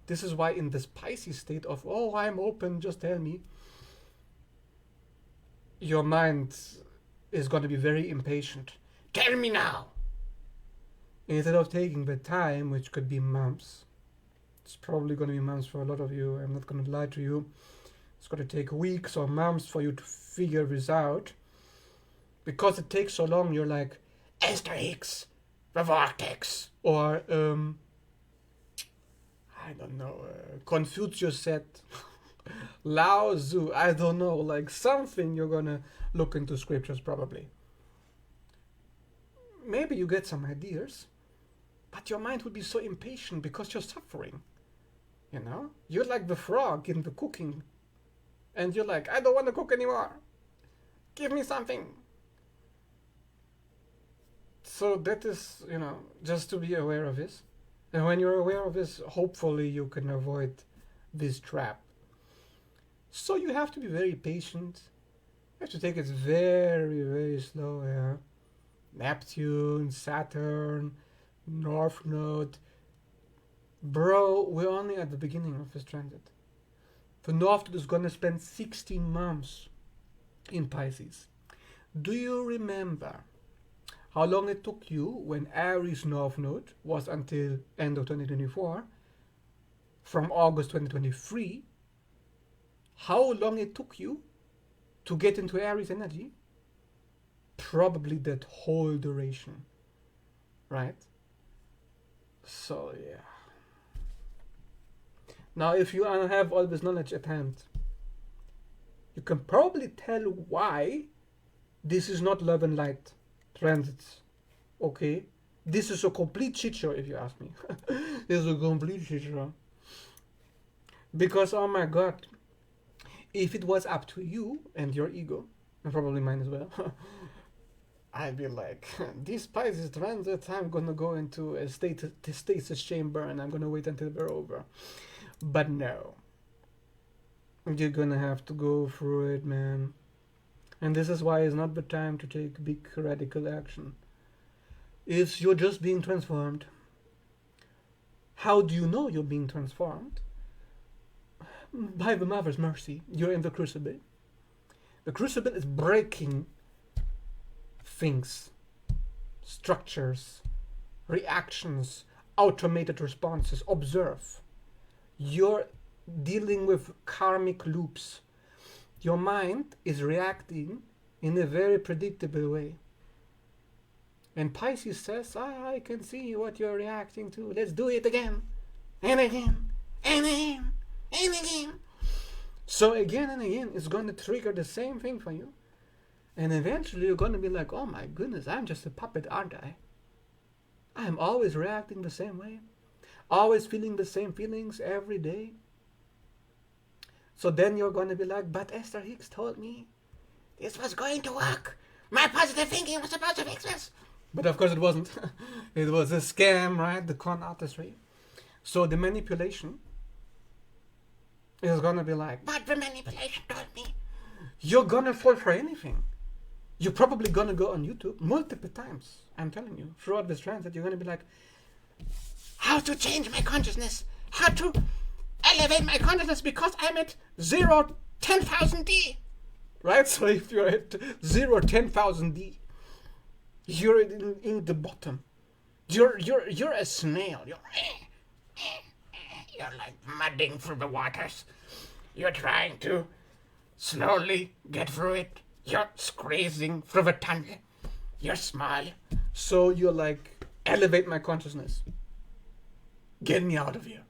This is why in this Pisces state of, oh, I'm open, just tell me, your mind is going to be very impatient. Tell me now! Instead of taking the time, which could be months. It's probably going to be months for a lot of you. I'm not going to lie to you. It's going to take weeks or months for you to figure this out. Because it takes so long, you're like, Asterix, the vortex. Or, I don't know, Confucius said, Lao Tzu, I don't know, like something you're gonna look into scriptures probably. Maybe you get some ideas, but your mind would be so impatient because you're suffering. You know? You're like the frog in the cooking. And you're like, I don't want to cook anymore. Give me something. So that is, just to be aware of this. And when you're aware of this, hopefully you can avoid this trap. So you have to be very patient. You have to take it very, very slow here. Neptune, Saturn, North Node. Bro, we're only at the beginning of this transit. The North Node is going to spend 16 months in Pisces. Do you remember how long it took you when Aries North Node was until end of 2024, from August 2023, how long it took you to get into Aries energy? Probably that whole duration, right? So yeah. Now if you have all this knowledge at hand, you can probably tell why this is not love and light transits. Okay? This is a complete shit show if you ask me. This is a complete shit show. Because oh my god, if it was up to you and your ego, and probably mine as well, I'd be like, these Pisces transits, I'm gonna go into a stasis chamber and I'm gonna wait until they're over. But no. You're gonna have to go through it, man. And this is why it's not the time to take big radical action. If you're just being transformed, how do you know you're being transformed? By the Mother's mercy, you're in the crucible. The crucible is breaking things, structures, reactions, automated responses. Observe. You're dealing with karmic loops. Your mind is reacting in a very predictable way. And Pisces says, I can see what you're reacting to. Let's do it again, and again, and again, and again. So again and again, it's going to trigger the same thing for you. And eventually you're going to be like, oh my goodness, I'm just a puppet, aren't I? I'm always reacting the same way. Always feeling the same feelings every day. So then you're going to be like, but Esther Hicks told me this was going to work. My positive thinking was supposed to fix this. But of course it wasn't. It was a scam, right? The con artistry. So the manipulation is going to be like, but the manipulation told me. You're going to fall for anything. You're probably going to go on YouTube multiple times. I'm telling you, throughout this transit, you're going to be like, how to change my consciousness? How to elevate my consciousness because I'm at 10,000 D. Right? So if you're at 10,000 D, you're in the bottom. You're a snail. You're like mudding through the waters. You're trying to slowly get through it. You're squeezing through the tunnel. You're small. So you're like, elevate my consciousness. Get me out of here.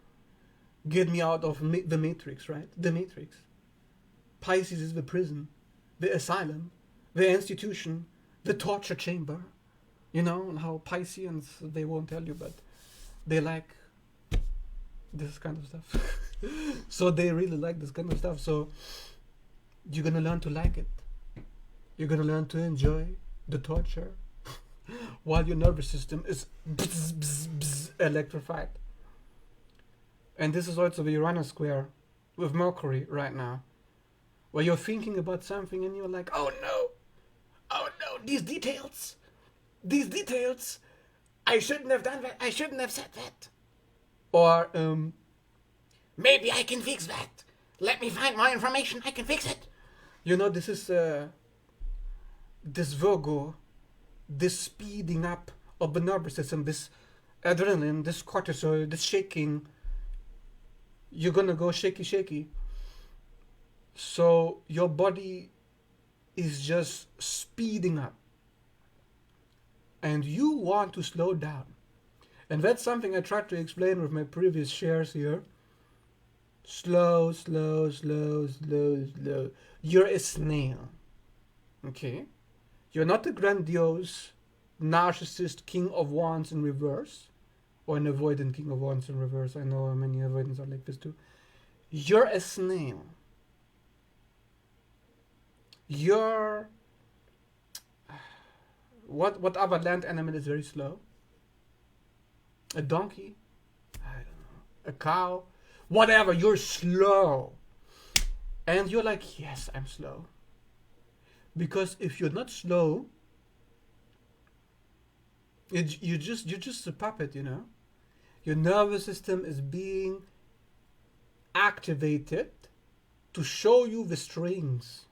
Get me out of the matrix, right? The matrix. Pisces is the prison, the asylum, the institution, the torture chamber. You know how Pisceans, they won't tell you, but they like this kind of stuff. So they really like this kind of stuff. So you're going to learn to like it. You're going to learn to enjoy the torture while your nervous system is bzz, bzz, bzz, electrified. And this is also the Uranus square with Mercury right now, where you're thinking about something and you're like, oh no, these details, I shouldn't have done that, I shouldn't have said that. Or, maybe I can fix that. Let me find more information, I can fix it. You know, this is, this Virgo, this speeding up of the nervous system, this adrenaline, this cortisol, this shaking. You're gonna go shaky. So your body is just speeding up. And you want to slow down. And that's something I tried to explain with my previous shares here. Slow. You're a snail. Okay? You're not a grandiose, narcissist king of wands in reverse. Or an avoidant king of wands in reverse. I know many avoidants are like this too. You're a snail. You're... What other land animal is very slow? A donkey? I don't know. A cow? Whatever, you're slow. And you're like, yes, I'm slow. Because if you're not slow, you're just a puppet, you know? Your nervous system is being activated to show you the strings,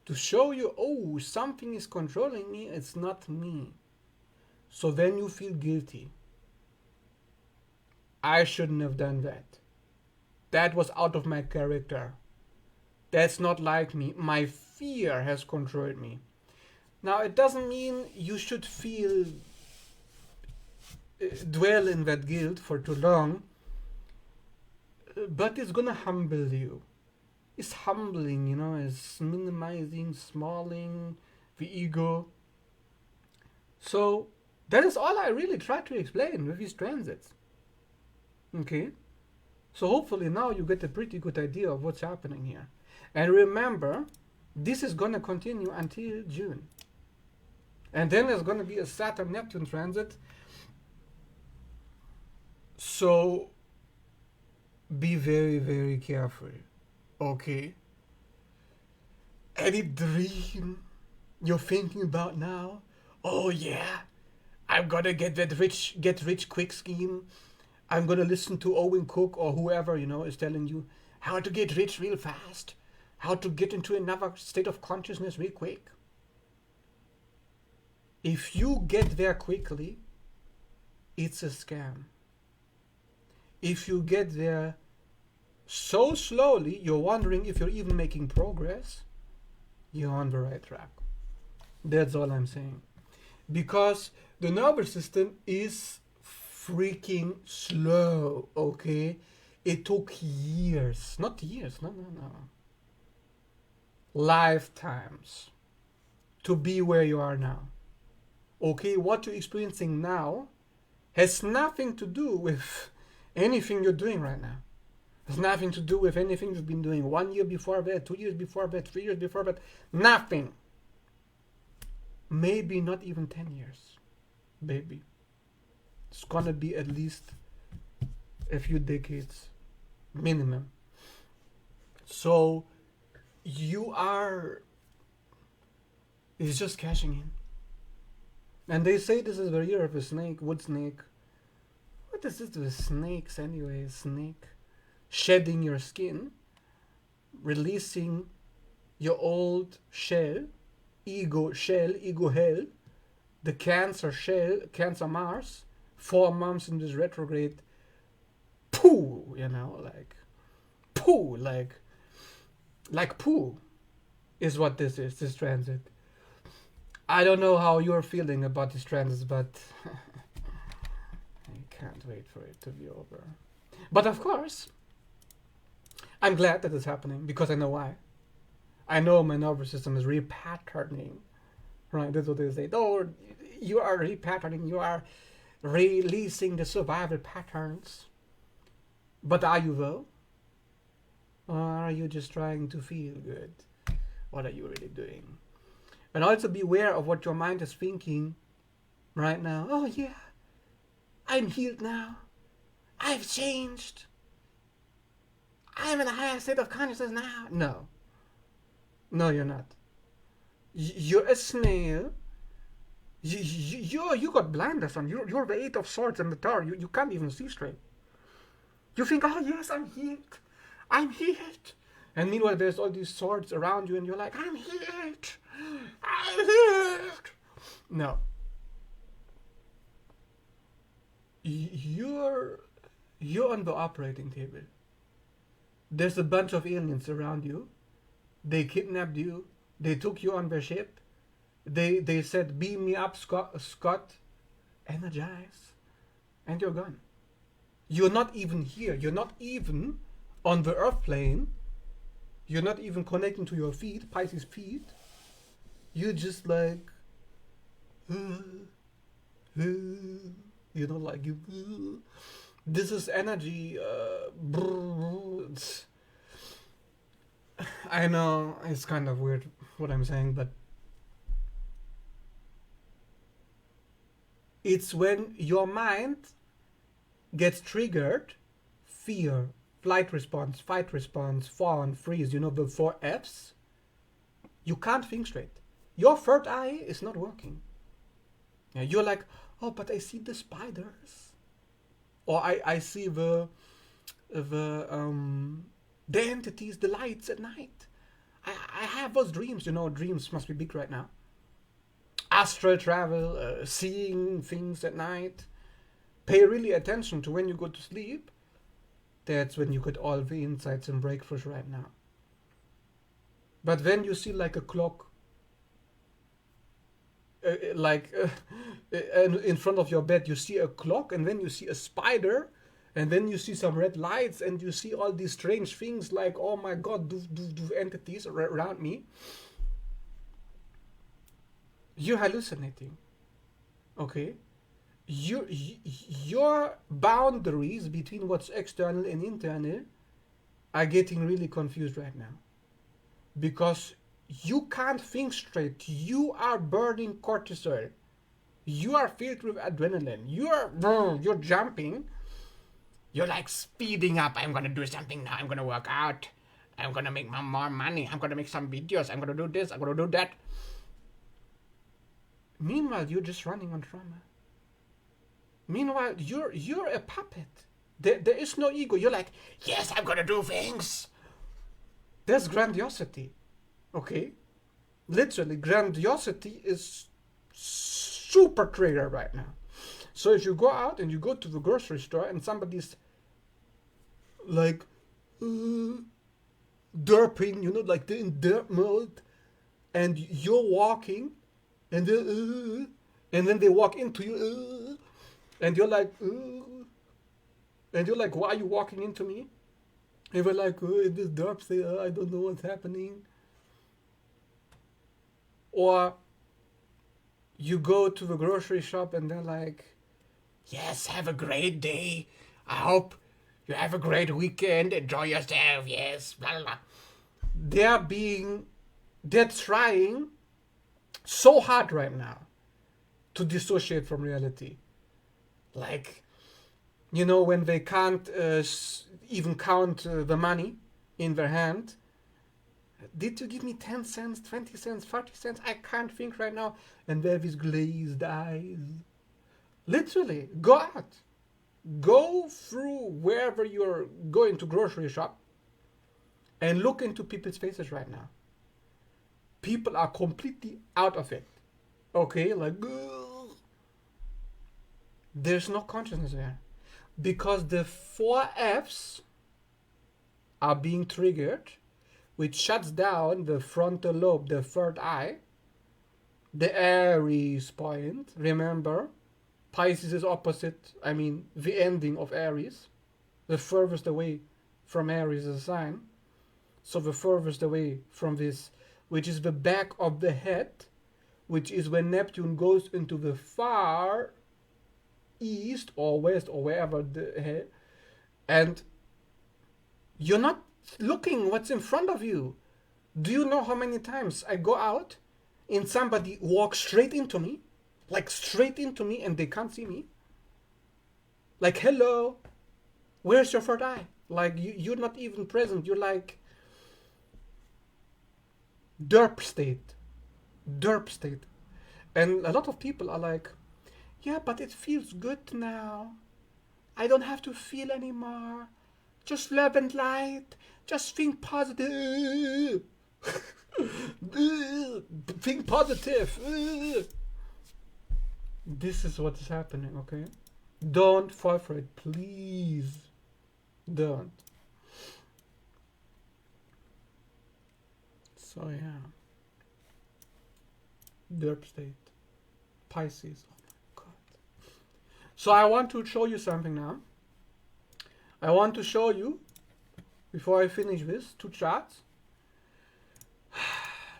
to show you, oh, something is controlling me, it's not me. So then you feel guilty. I shouldn't have done that. That was out of my character. That's not like me. My fear has controlled me. Now, it doesn't mean you should dwell in that guilt for too long, but it's gonna humble you. It's humbling, it's minimizing, smalling the ego. So, that is all I really try to explain with these transits. Okay? So hopefully now you get a pretty good idea of what's happening here. And remember, this is gonna continue until June. And then there's gonna be a Saturn-Neptune transit. So be very, very careful. Okay? Any dream you're thinking about now? Oh yeah, I'm gonna get rich quick scheme. I'm gonna listen to Owen Cook or whoever, is telling you how to get rich real fast, how to get into another state of consciousness real quick. If you get there quickly, it's a scam. If you get there so slowly, you're wondering if you're even making progress, you're on the right track. That's all I'm saying. Because the nervous system is freaking slow, okay? It took years, not years, no. Lifetimes to be where you are now. Okay, what you're experiencing now has nothing to do with anything you're doing right now. Has nothing to do with anything you've been doing 1 year before that, 2 years before that, 3 years before that. Nothing. Maybe not even 10 years. Maybe. It's gonna be at least a few decades minimum. So it's just cashing in. And they say this is the year of a snake. Wood snake. What is this with snakes anyway? Snake. Shedding your skin. Releasing your old shell. Ego hell. The Cancer shell. Cancer Mars. 4 months in this retrograde. Poo, like poo is what this is, this transit. I don't know how you're feeling about these transits, but I can't wait for it to be over. But of course, I'm glad that it's happening because I know why. I know my nervous system is repatterning. Right, that's what they say. Oh, you are repatterning, you are releasing the survival patterns. But are you though? Or are you just trying to feel good? What are you really doing? And also beware of what your mind is thinking right now. Oh yeah, I'm healed now. I've changed. I'm in a higher state of consciousness now. No. No, you're not. You're a snail. You got blinders on. You're the 8 of Swords and the Tower. You can't even see straight. You think, oh yes, I'm healed. I'm healed. And meanwhile, there's all these swords around you and you're like, I'm healed. I'm healed. No. You're on the operating table. There's a bunch of aliens around you. They kidnapped you. They took you on their ship. They said, beam me up, Scott. Energize. And you're gone. You're not even here. You're not even on the earth plane. You're not even connecting to your feet, Pisces feet. You're just like, this is energy. I know it's kind of weird what I'm saying, but it's when your mind gets triggered, fear, flight response, fight response, fawn, freeze, the 4 Fs, you can't think straight. Your third eye is not working. Yeah, you're like, oh, but I see the spiders. Or I see the the entities, the lights at night. I have those dreams. You know, dreams must be big right now. Astral travel, seeing things at night. Pay really attention to when you go to sleep. That's when you get all the insights and breakthroughs right now. But when you see like a clock, in front of your bed, you see a clock, and then you see a spider, and then you see some red lights, and you see all these strange things like, oh my god, entities around me. You're hallucinating. Okay? Your boundaries between what's external and internal are getting really confused right now. Because you can't think straight. You are burning cortisol. You are filled with adrenaline. You're jumping. You're like speeding up. I'm gonna do something now. I'm gonna work out. I'm gonna make more money. I'm gonna make some videos. I'm gonna do this. I'm gonna do that. Meanwhile, you're just running on trauma. Meanwhile, you're a puppet. There is no ego. You're like, yes, I'm gonna do things. There's grandiosity. Okay? Literally, grandiosity is super trigger right now. So if you go out and you go to the grocery store and somebody's like derping, you know, like they're in derp mode, and you're walking, and then they walk into you, and you're like, why are you walking into me? And we're like, this derp say, I don't know what's happening. Or you go to the grocery shop and they're like, yes, have a great day. I hope you have a great weekend. Enjoy yourself. Yes, blah, blah, blah. They're trying so hard right now to dissociate from reality. Like, you know, when they can't even count the money in their hand. Did you give me 10 cents, 20 cents, 30 cents? I can't think right now. And they have these glazed eyes. Literally, go out. Go through wherever you're going to grocery shop and look into people's faces right now. People are completely out of it. Okay, like, there's no consciousness there. Because the 4 Fs are being triggered, which shuts down the frontal lobe, the third eye, the Aries point. Remember, Pisces is opposite, the ending of Aries. The furthest away from Aries is a sign. So the furthest away from this, which is the back of the head, which is when Neptune goes into the far east or west or wherever the head, and you're not looking what's in front of you. Do you know how many times I go out and somebody walks straight into me, and they can't see me? Like, hello, where's your third eye? Like, you're not even present. You're like derp state. And a lot of people are like, yeah, but it feels good now. I don't have to feel anymore. Just love and light. Just think positive. Think positive. This is what is happening, okay? Don't fall for it, please. Don't. So yeah. Derp state. Pisces. Oh my god. So I want to show you something now. I want to show you, before I finish this, 2 charts.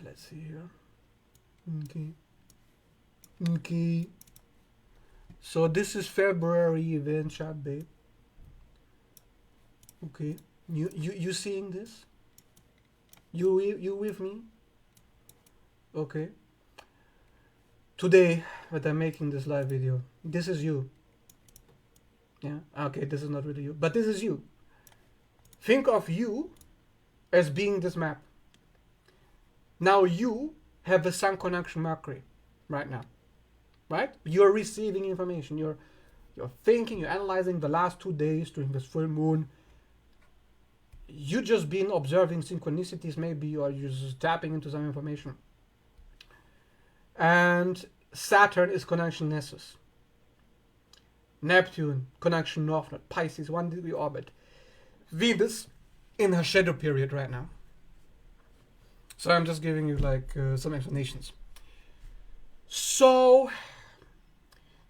Let's see here. Okay. So this is February event chart, babe. Okay. You seeing this? You with me? Okay. Today that I'm making this live video, this is you. Yeah, okay, this is not really you, but this is you. Think of you as being this map. Now you have the Sun conjunction Mercury right now, right? You're receiving information. You're thinking. You're analyzing the last 2 days during this full moon. you just been observing synchronicities maybe, or you're just tapping into some information. And Saturn is conjunction Nessus. Neptune, conjunction North Node. Pisces, 1-degree orbit. Venus in her shadow period right now. So I'm just giving you like some explanations. So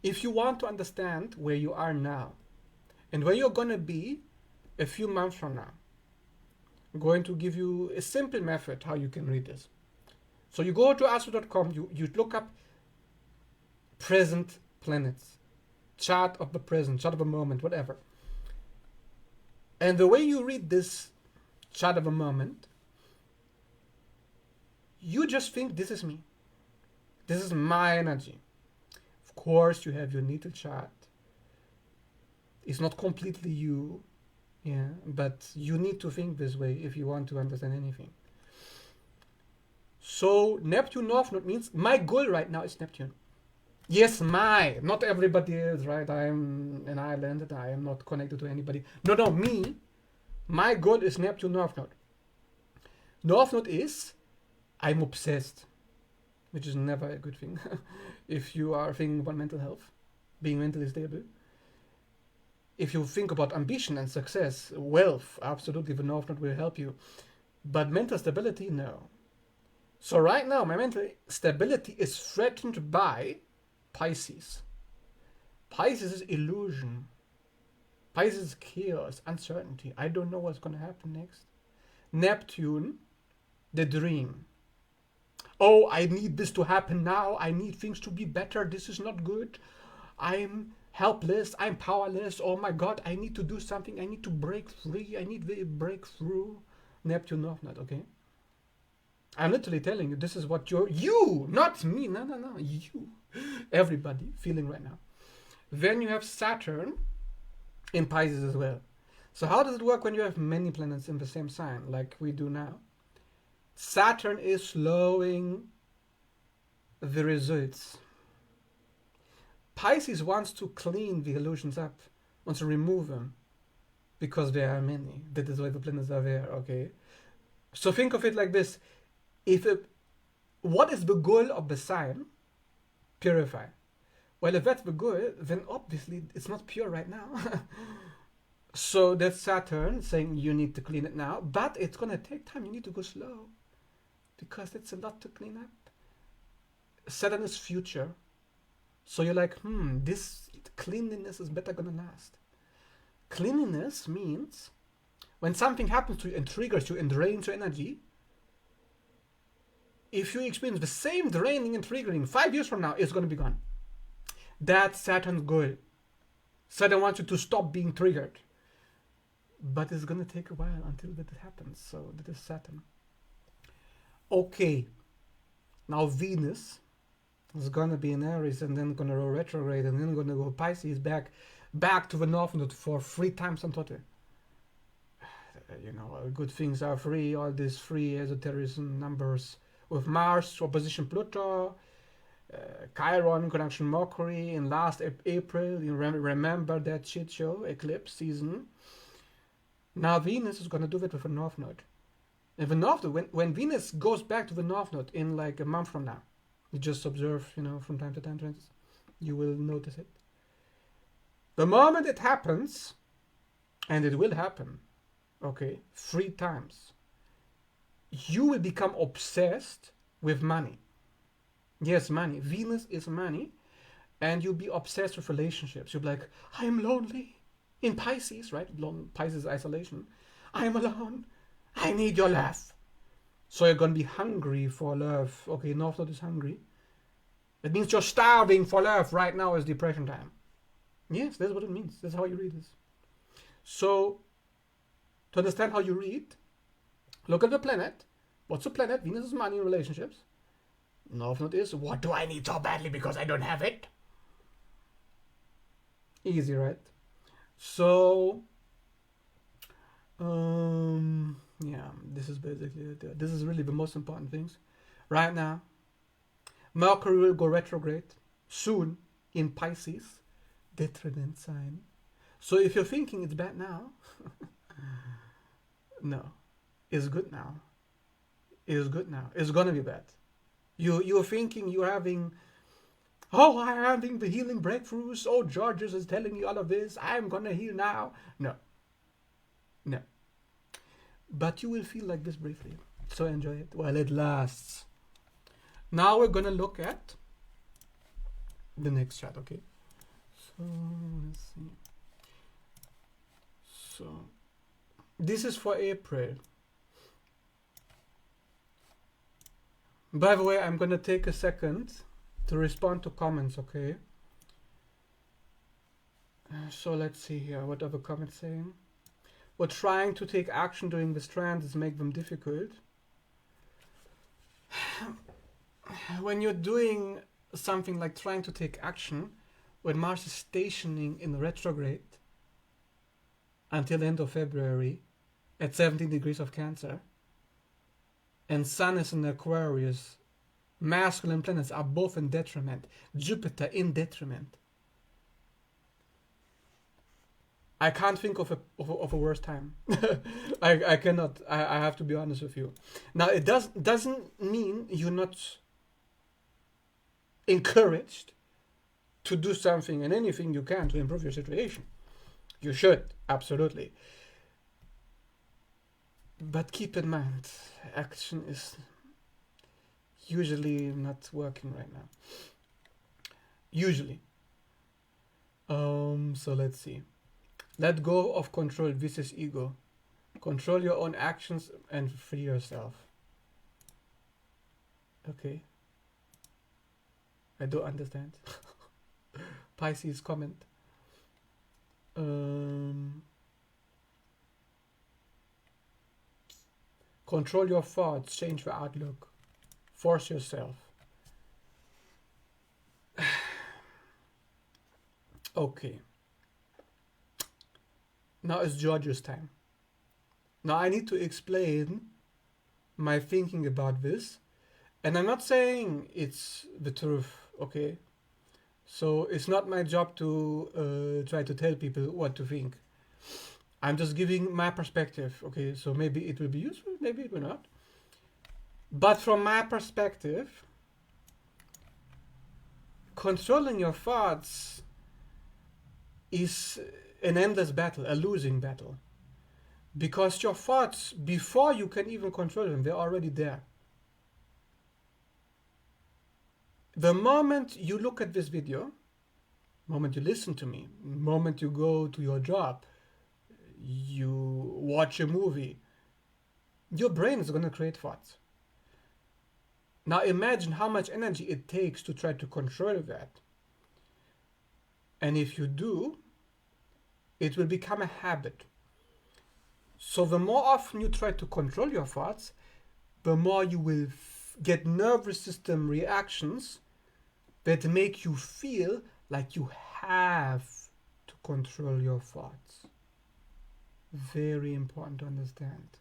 if you want to understand where you are now and where you're going to be a few months from now, I'm going to give you a simple method how you can read this. So you go to astro.com, you look up present planets, chart of the present, chart of a moment, whatever. And the way you read this chart of a moment, you just think this is me. This is my energy. Of course, you have your natal chart. It's not completely you, yeah, but you need to think this way if you want to understand anything. So Neptune North Node means my goal right now is Neptune. Yes, not everybody is, right? I am an island, I am not connected to anybody. No, me. My goal is Neptune North Node. North Node is I'm obsessed, which is never a good thing if you are thinking about mental health, being mentally stable. If you think about ambition and success, wealth, absolutely the North Node will help you. But mental stability, no. So right now, my mental stability is threatened by Pisces. Pisces is illusion. Pisces is chaos, uncertainty. I don't know what's going to happen next. Neptune, the dream. Oh, I need this to happen now. I need things to be better. This is not good. I'm helpless. I'm powerless. Oh my God, I need to do something. I need to break free. I need the breakthrough. Neptune North Node, okay? I'm literally telling you, this is what you, not me, no, you, everybody feeling right now. Then you have Saturn in Pisces as well. So how does it work when you have many planets in the same sign, like we do now? Saturn is slowing the results. Pisces wants to clean the illusions up, wants to remove them, because there are many. That is why the planets are there, okay? So think of it like this. What is the goal of the sign? Purify. Well, if that's the goal, then obviously it's not pure right now. So that's Saturn saying you need to clean it now, but it's going to take time. You need to go slow because it's a lot to clean up. Saturn is future. So you're like, this cleanliness is better going to last. Cleanliness means when something happens to you and triggers you and drains your energy, if you experience the same draining and triggering 5 years from now, it's going to be gone. That's Saturn's goal. Saturn wants you to stop being triggered. But it's going to take a while until that happens. So that is Saturn. Okay. Now Venus is going to be in Aries and then going to go retrograde and then going to go Pisces back to the North Node for 3 times on total. Good things are free. All these free esotericism numbers. With Mars opposition Pluto, Chiron conjunction Mercury in last April. You remember that shit show, eclipse season. Now Venus is going to do it with the North Node. And the North Node, when Venus goes back to the North Node in like a month from now, you just observe, from time to time, you will notice it. The moment it happens, and it will happen, okay, 3 times, you will become obsessed with money. Yes, money. Venus is money. And you'll be obsessed with relationships. You'll be like, I am lonely. In Pisces, right? Pisces isolation. I am alone. I need your love. So you're going to be hungry for love. Okay, North Node is hungry. It means you're starving for love. Right now is depression time. Yes, that's what it means. That's how you read this. So, to understand how you read, look at the planet. What's a planet? Venus is money in relationships. North Node is, what do I need so badly because I don't have it? Easy, right? So, yeah, this is basically it. This is really the most important things. Right now, Mercury will go retrograde soon in Pisces, detriment sign. So if you're thinking it's bad now, No, it's good now. It's good now. It's gonna be bad. You're thinking you're having, oh, I'm having the healing breakthroughs. Oh, Georges is telling me all of this. I'm gonna heal now. No, no. But you will feel like this briefly. So enjoy it while it lasts. Now we're gonna look at the next chart, okay? So let's see. So this is for April. By the way, I'm gonna take a second to respond to comments, okay? So let's see here. What are the comments saying? We're trying to take action during this transit make them difficult. When you're doing something like trying to take action, when Mars is stationing in retrograde until the end of February at 17 degrees of Cancer, and Sun is in Aquarius, masculine planets are both in detriment, Jupiter in detriment. I can't think of a worse time. I cannot. I have to be honest with you. Now, it doesn't mean you're not encouraged to do something and anything you can to improve your situation. You should, absolutely. But keep in mind, action is usually not working right now. Usually. So let's see. Let go of control. This is ego. Control your own actions and free yourself. Okay. I don't understand. Pisces comment. Control your thoughts. Change the outlook. Force yourself. Okay. Now it's George's time. Now I need to explain my thinking about this. And I'm not saying it's the truth, okay? So it's not my job to try to tell people what to think. I'm just giving my perspective, okay? So maybe it will be useful, maybe it will not. But from my perspective, controlling your thoughts is an endless battle, a losing battle. Because your thoughts, before you can even control them, they're already there. The moment you look at this video, moment you listen to me, moment you go to your job, you watch a movie, your brain is going to create thoughts. Now imagine how much energy it takes to try to control that. And if you do, it will become a habit. So the more often you try to control your thoughts, the more you will get nervous system reactions that make you feel like you have to control your thoughts. Very important to understand.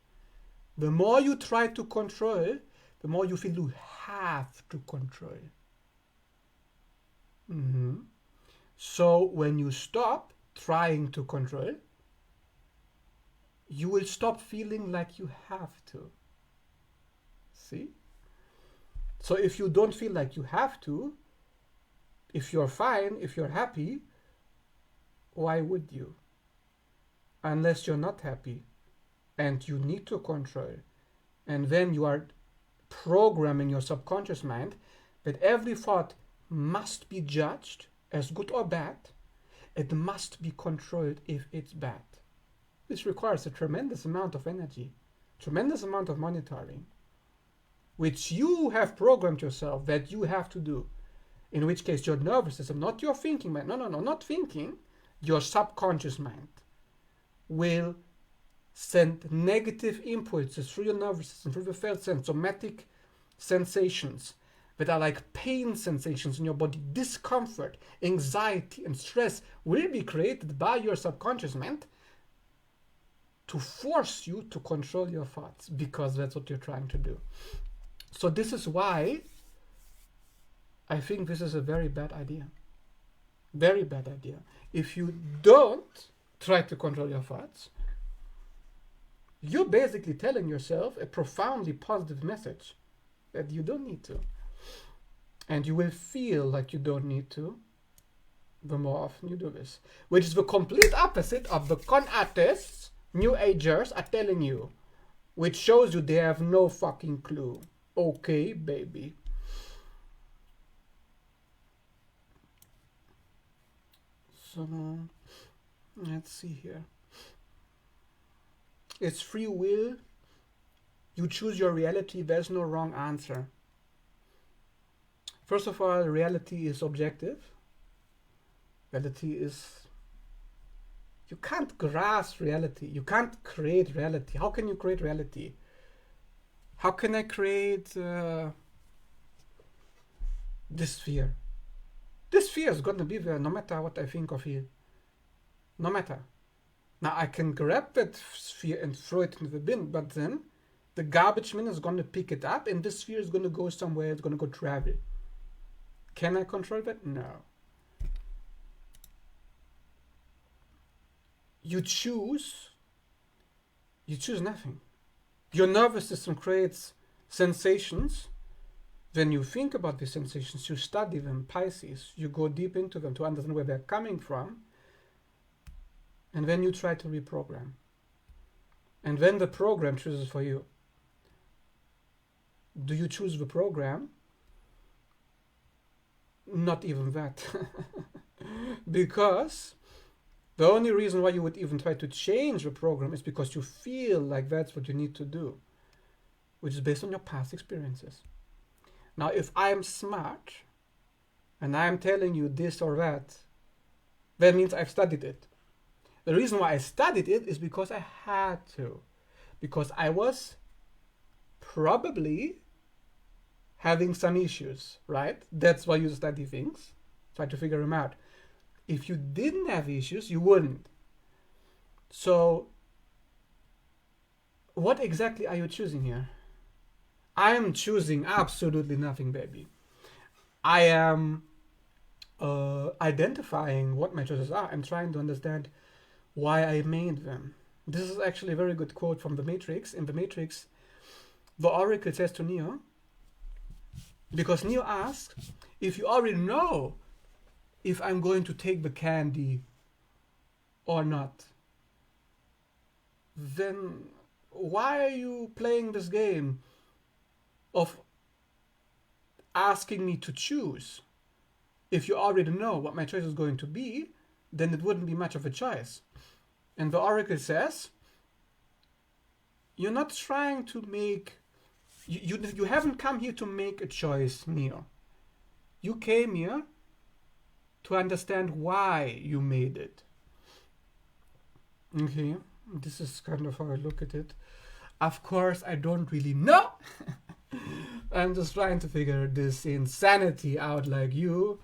The more you try to control, the more you feel you have to control. So when you stop trying to control, you will stop feeling like you have to. See? So if you don't feel like you have to, if you're fine, if you're happy, why would you? Unless you're not happy and you need to control. And then you are programming your subconscious mind that every thought must be judged as good or bad. It must be controlled if it's bad. This requires a tremendous amount of energy, tremendous amount of monitoring, which you have programmed yourself that you have to do. In which case your nervous system, not your thinking mind, no, not thinking, your subconscious mind will send negative impulses through your nervous system, through the felt sense, somatic sensations that are like pain sensations in your body, discomfort, anxiety, and stress will be created by your subconscious mind to force you to control your thoughts, because that's what you're trying to do. So this is why I think this is a very bad idea. Very bad idea. If you don't try to control your thoughts, you're basically telling yourself a profoundly positive message that you don't need to. And you will feel like you don't need to the more often you do this. Which is the complete opposite of the con artists, New Agers are telling you. Which shows you they have no fucking clue. Okay, baby. So, let's see here. It's free will. You choose your reality. There's no wrong answer. First of all, reality is objective. Reality is... You can't grasp reality. You can't create reality. How can you create reality? How can I create this sphere? This sphere is going to be there no matter what I think or feel. No matter. Now I can grab that sphere and throw it into the bin, but then the garbage man is going to pick it up and this sphere is going to go somewhere, it's going to go travel. Can I control that? No. You choose nothing. Your nervous system creates sensations. When you think about these sensations, you study them, Pisces, you go deep into them to understand where they're coming from, and then you try to reprogram. And then the program chooses for you. Do you choose the program? Not even that. Because the only reason why you would even try to change the program is because you feel like that's what you need to do, which is based on your past experiences. Now, if I'm smart and I'm telling you this or that means I've studied it. The reason why I studied it is because I had to. Because I was probably having some issues, right? That's why you study things. Try to figure them out. If you didn't have issues, you wouldn't. So, what exactly are you choosing here? I am choosing absolutely nothing, baby. I am identifying what my choices are and trying to understand why I made them. This is actually a very good quote from The Matrix. In The Matrix, the Oracle says to Neo, because Neo asks, if you already know if I'm going to take the candy or not, then why are you playing this game of asking me to choose? If you already know what my choice is going to be, then it wouldn't be much of a choice. And the Oracle says, you're not trying to make... You haven't come here to make a choice, Neo. You came here to understand why you made it. Okay, this is kind of how I look at it. Of course, I don't really know. I'm just trying to figure this insanity out like you,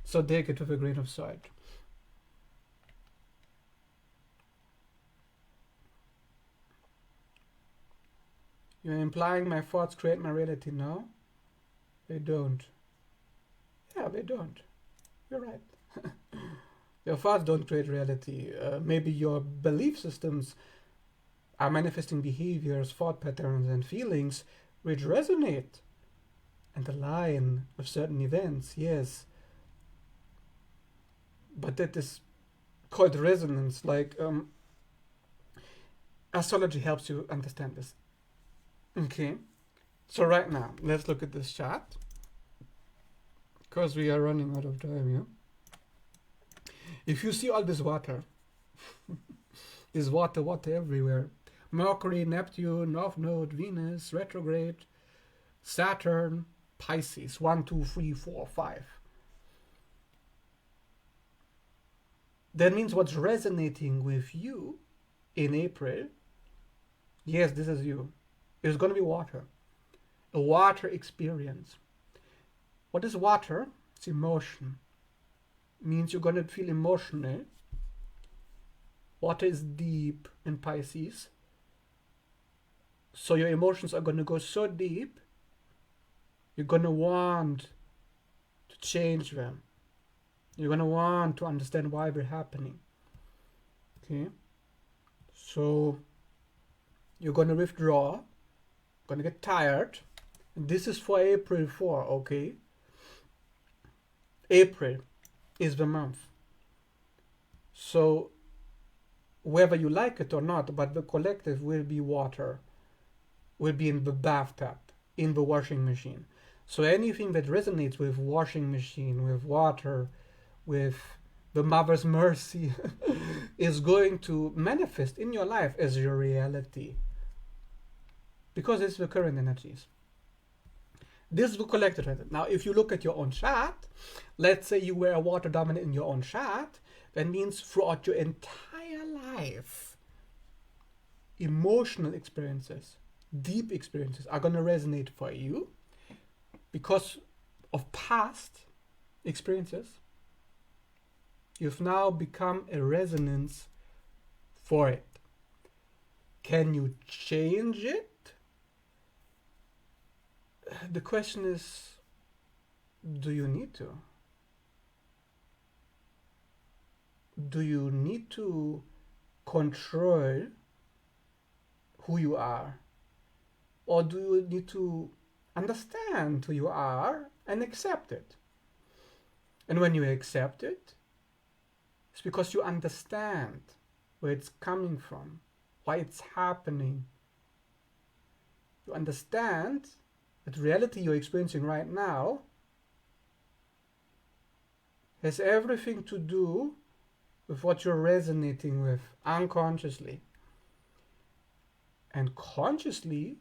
so take it with a grain of salt. You're implying my thoughts create my reality? No, they don't. Yeah, they don't. You're right. Your thoughts don't create reality. Maybe your belief systems are manifesting behaviors, thought patterns, and feelings which resonate and align with certain events, yes. But that is called resonance. Like, astrology helps you understand this. Okay, so right now, let's look at this chart, because we are running out of time here. If you see all this water, there's water everywhere. Mercury, Neptune, North Node, Venus, retrograde, Saturn, Pisces, 1, 2, 3, 4, 5. That means what's resonating with you in April, yes, this is you, is going to be water. A water experience. What is water? It's emotion. Means you're going to feel emotional. Water is deep in Pisces. So your emotions are going to go so deep, you're going to want to change them. You're going to want to understand why they're happening. Okay? So You're gonna withdraw, gonna get tired. And this is for April 4, okay? April is the month. So whether you like it or not, but the collective will be water, will be in the bathtub, in the washing machine. So anything that resonates with washing machine, with water, with the mother's mercy is going to manifest in your life as your reality. Because it's the current energies. This is the collective trend. Now, if you look at your own chart, let's say you were a water dominant in your own chart, that means throughout your entire life, emotional experiences, deep experiences are going to resonate for you because of past experiences. You've now become a resonance for it. Can you change it? The question is, do you need to? Do you need to control who you are? Or do you need to understand who you are and accept it? And when you accept it, it's because you understand where it's coming from, why it's happening. You understand that reality you're experiencing right now has everything to do with what you're resonating with unconsciously. And consciously,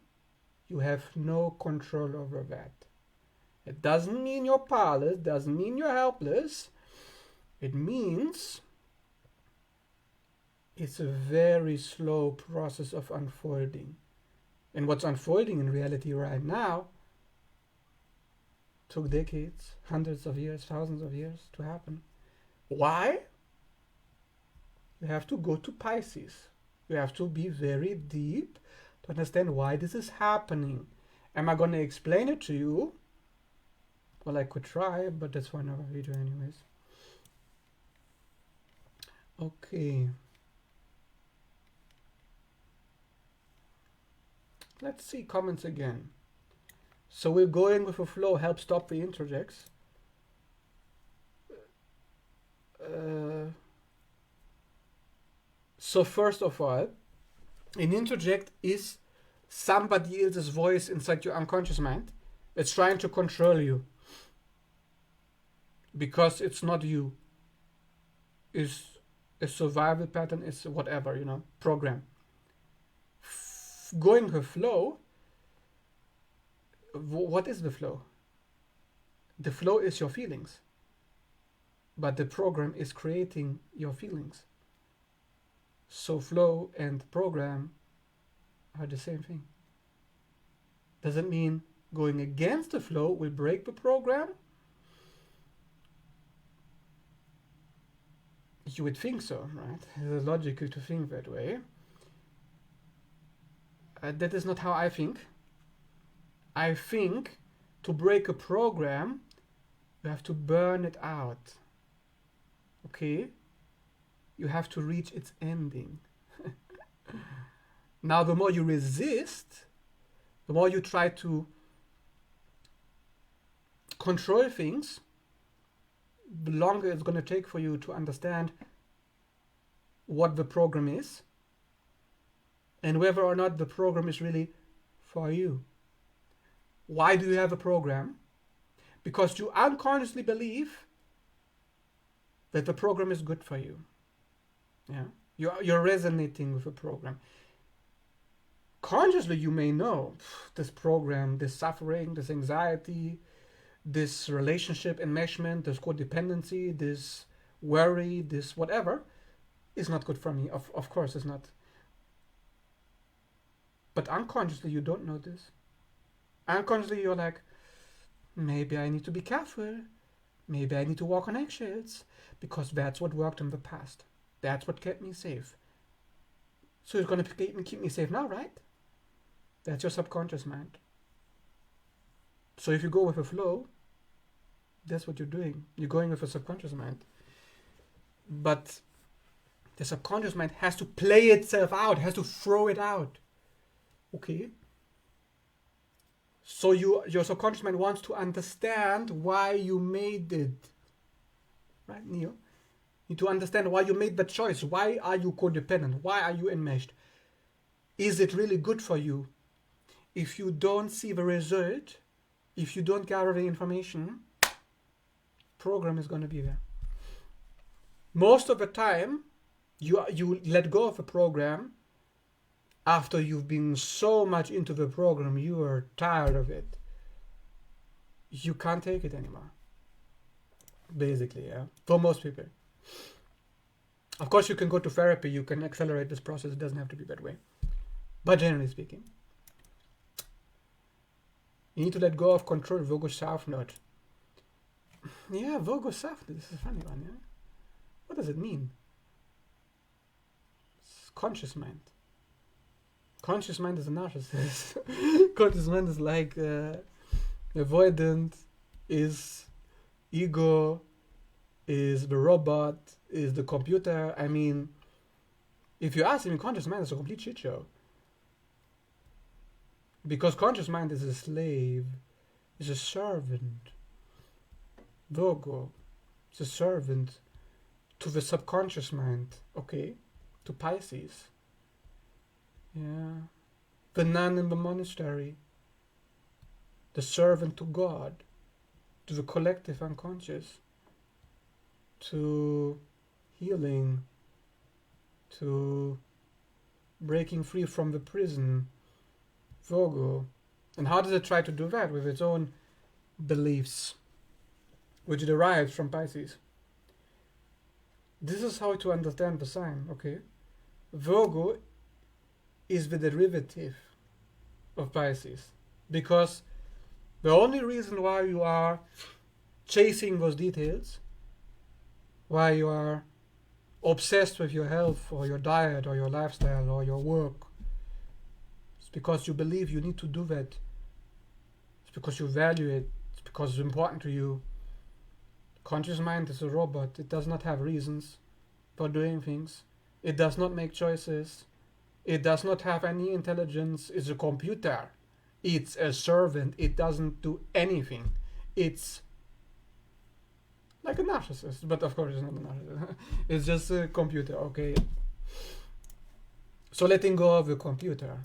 you have no control over that. It doesn't mean you're powerless, doesn't mean you're helpless. It means it's a very slow process of unfolding. And what's unfolding in reality right now took decades, hundreds of years, thousands of years to happen. Why? You have to go to Pisces. You have to be very deep to understand why this is happening. Am I going to explain it to you? Well, I could try, but that's for another video anyways. Okay. Let's see comments again. So we're going with a flow, help stop the interjects. So first of all, an interject is somebody else's voice inside your unconscious mind. It's trying to control you. Because it's not you. It's a survival pattern, it's whatever, program. Going with flow, what is the flow? The flow is your feelings. But the program is creating your feelings. So flow and program are the same thing. Doesn't mean going against the flow will break the program. You would think so, right? It's logical to think that way. That is not how I think. I think to break a program, you have to burn it out. Okay? You have to reach its ending. Now, the more you resist, the more you try to control things, the longer it's going to take for you to understand what the program is and whether or not the program is really for you. Why do you have a program? Because you unconsciously believe that the program is good for you. Yeah, you're resonating with the program. Consciously, you may know this program, this suffering, this anxiety, this relationship enmeshment, this codependency, this worry, this whatever, is not good for me. Of course it's not. But unconsciously, you don't know this. Unconsciously, you're like, maybe I need to be careful. Maybe I need to walk on eggshells because that's what worked in the past. That's what kept me safe. So it's going to keep me safe now, right? That's your subconscious mind. So if you go with a flow, that's what you're doing. You're going with a subconscious mind. But the subconscious mind has to play itself out, has to throw it out. Okay. So your subconscious mind wants to understand why you made it. Right, Neo? You need to understand why you made that choice. Why are you codependent? Why are you enmeshed? Is it really good for you? If you don't see the result, if you don't gather the information, program is going to be there. Most of the time, you let go of a program after you've been so much into the program, you are tired of it. You can't take it anymore. Basically, yeah. For most people. Of course, you can go to therapy, you can accelerate this process, it doesn't have to be that way. But generally speaking, you need to let go of control, Virgo South Node. Yeah, Virgo South Node, this is a funny one, yeah? What does it mean? It's conscious mind. Conscious mind is a narcissist. Conscious mind is like avoidant, is ego, is the robot, is the computer. I mean, if you ask me, conscious mind is a complete shit show. Because conscious mind is a slave, is a servant. Virgo is a servant to the subconscious mind, okay? To Pisces. Yeah. The nun in the monastery. The servant to God. To the collective unconscious. To healing. To breaking free from the prison. Virgo. And how does it try to do that? With its own beliefs, which derives from Pisces. This is how to understand the sign, okay? Virgo is the derivative of Pisces, because the only reason why you are chasing those details, why you are obsessed with your health or your diet or your lifestyle or your work, it's because you believe you need to do that. It's because you value it. It's because it's important to you. Conscious mind is a robot. It does not have reasons for doing things. It does not make choices. It does not have any intelligence. It's a computer. It's a servant. It doesn't do anything. It's like a narcissist, but of course it's not a narcissist. It's just a computer, okay? So letting go of the computer.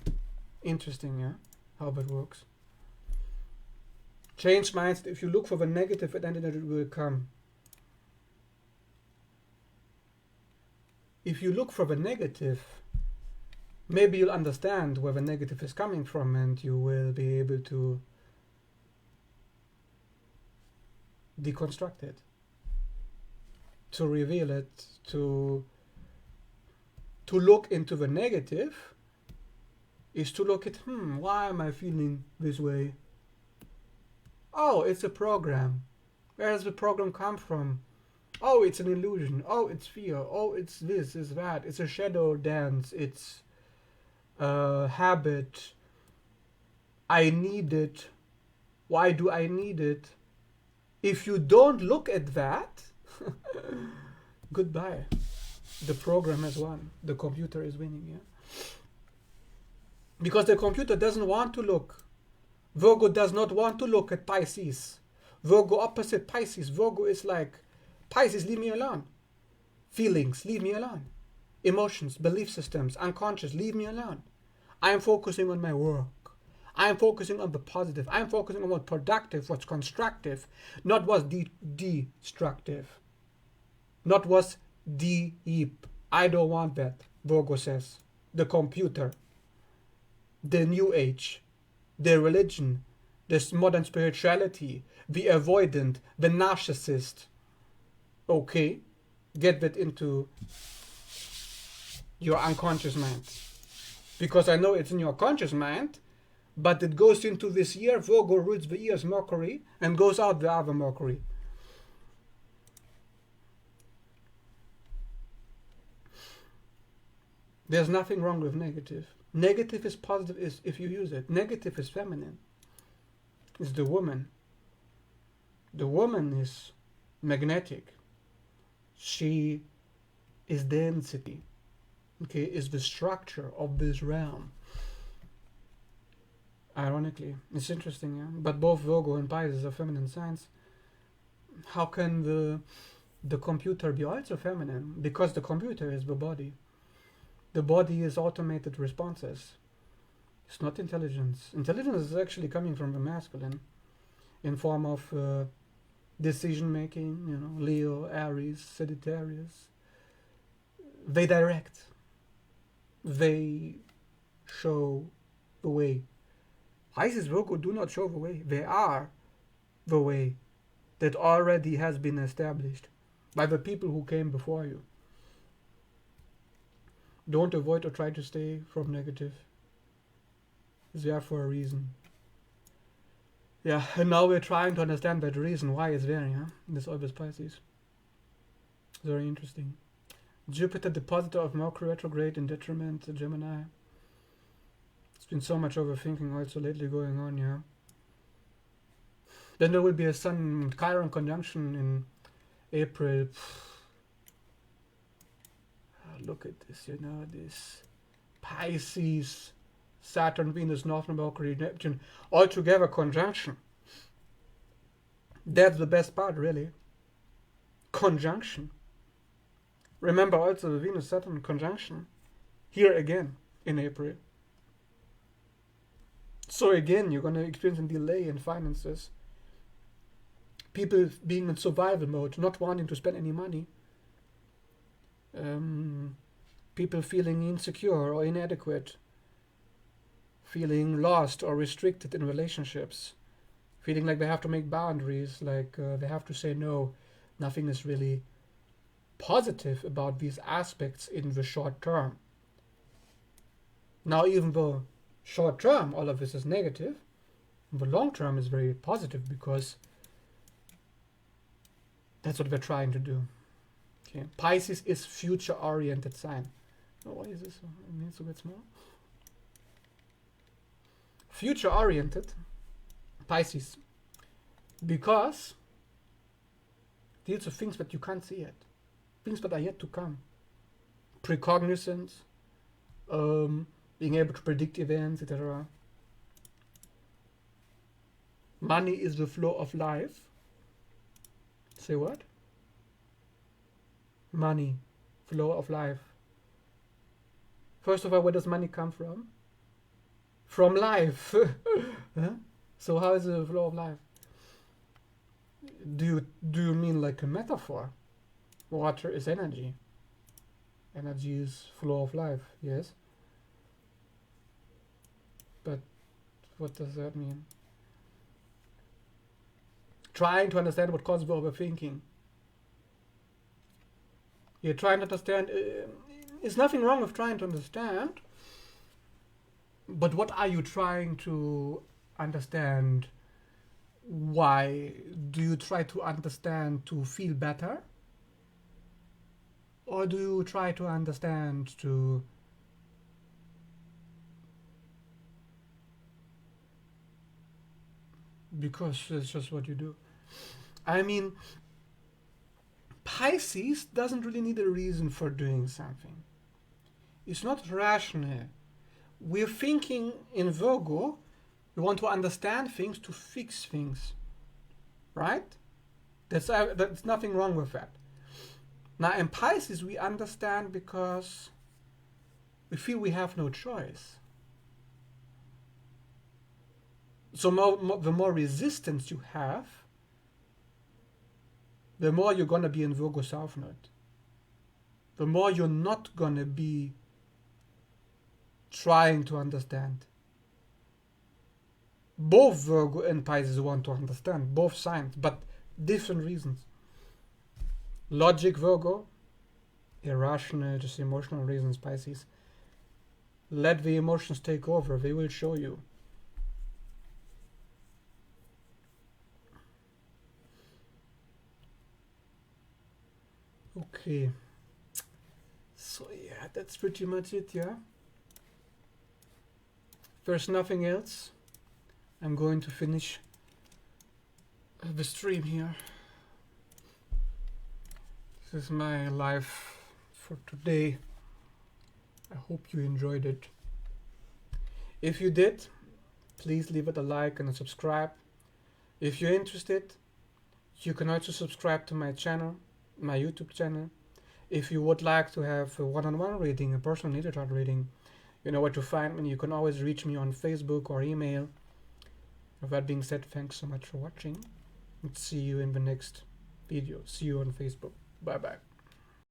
Interesting, yeah? How that works. Change mindset. If you look for the negative, then it will come. If you look for the negative, maybe you'll understand where the negative is coming from, and you will be able to deconstruct it, to reveal it, to look into the negative is to look at, why am I feeling this way? Oh, it's a program. Where does the program come from? Oh, it's an illusion. Oh, it's fear. Oh, it's this, it's that. It's a shadow dance. It's a habit. I need it. Why do I need it? If you don't look at that, goodbye. The program has won. The computer is winning, yeah? Because the computer doesn't want to look. Virgo does not want to look at Pisces. Virgo opposite Pisces. Virgo is like, Pisces, leave me alone. Feelings, leave me alone. Emotions, belief systems, unconscious, leave me alone. I am focusing on my work. I am focusing on the positive. I am focusing on what's productive, what's constructive, not what's destructive. Not what's deep. I don't want that, Virgo says. The computer, the new age, the religion, this modern spirituality, the avoidant, the narcissist. Okay, get that into your unconscious mind. Because I know it's in your conscious mind, but it goes into this year. Virgo rules the year's Mercury and goes out the other Mercury. There's nothing wrong with negative. Negative is positive is if you use it. Negative is feminine. It's the woman. The woman is magnetic. She is density. Okay, is the structure of this realm. Ironically, it's interesting, yeah. But both Virgo and Pisces are feminine signs. How can the computer be also feminine? Because the computer is the body. The body is automated responses. It's not intelligence. Intelligence is actually coming from the masculine in form of decision making, Leo, Aries, Sagittarius. They direct. They show the way. Pisces, Virgo do not show the way. They are the way that already has been established by the people who came before you. Don't avoid or try to stay from negative. It's there for a reason. Yeah, and now we're trying to understand that reason why it's there, yeah? This Orbis Pisces. Very interesting. Jupiter, depositor of Mercury retrograde in detriment to Gemini. It's been so much overthinking also lately going on, yeah. Then there will be a Sun Chiron conjunction in April. Look at this, this Pisces, Saturn, Venus, Northern Mercury, Neptune, all together conjunction. That's the best part, really. Conjunction. Remember also the Venus-Saturn conjunction here again in April. So again, you're going to experience a delay in finances. People being in survival mode, not wanting to spend any money. People feeling insecure or inadequate. Feeling lost or restricted in relationships. Feeling like they have to make boundaries, like they have to say no. Nothing is really positive about these aspects in the short term. Now, even though short term all of this is negative, the long term is very positive because that's what we're trying to do. Okay, Pisces is future-oriented sign. Oh, why is this? It needs to get small. Future-oriented Pisces, because deals with things that you can't see yet, things that are yet to come. Precognizance, being able to predict events, etc. Money is the flow of life. Say what? Money, flow of life. First of all, where does money come from? From life. Huh? So how is the flow of life? Do you mean like a metaphor? Water is energy. Energy is flow of life, yes. But what does that mean? Trying to understand what causes overthinking. You're trying to understand. There's nothing wrong with trying to understand. But what are you trying to understand? Why? Do you try to understand to feel better? Or do you try to understand to because it's just what you do? I mean, Pisces doesn't really need a reason for doing something. It's not rational. We're thinking in Virgo, we want to understand things to fix things, right? That's nothing wrong with that. Now in Pisces we understand because we feel we have no choice. So the more resistance you have, the more you're going to be in Virgo South Node. The more you're not going to be trying to understand. Both Virgo and Pisces want to understand, both signs, but different reasons. Logic Virgo, irrational, just emotional reasons Pisces. Let the emotions take over, they will show you. Okay, so yeah, that's pretty much it, yeah. If there's nothing else, I'm going to finish the stream here. This is my life for today. I hope you enjoyed it. If you did, please leave it a like and a subscribe. If you're interested, you can also subscribe to my channel, my YouTube channel. If you would like to have a one-on-one reading, a personal natal chart reading, you know where to find me. You can always reach me on Facebook or email. With that being said, thanks so much for watching, and see you in the next video. See you on Facebook. Bye bye.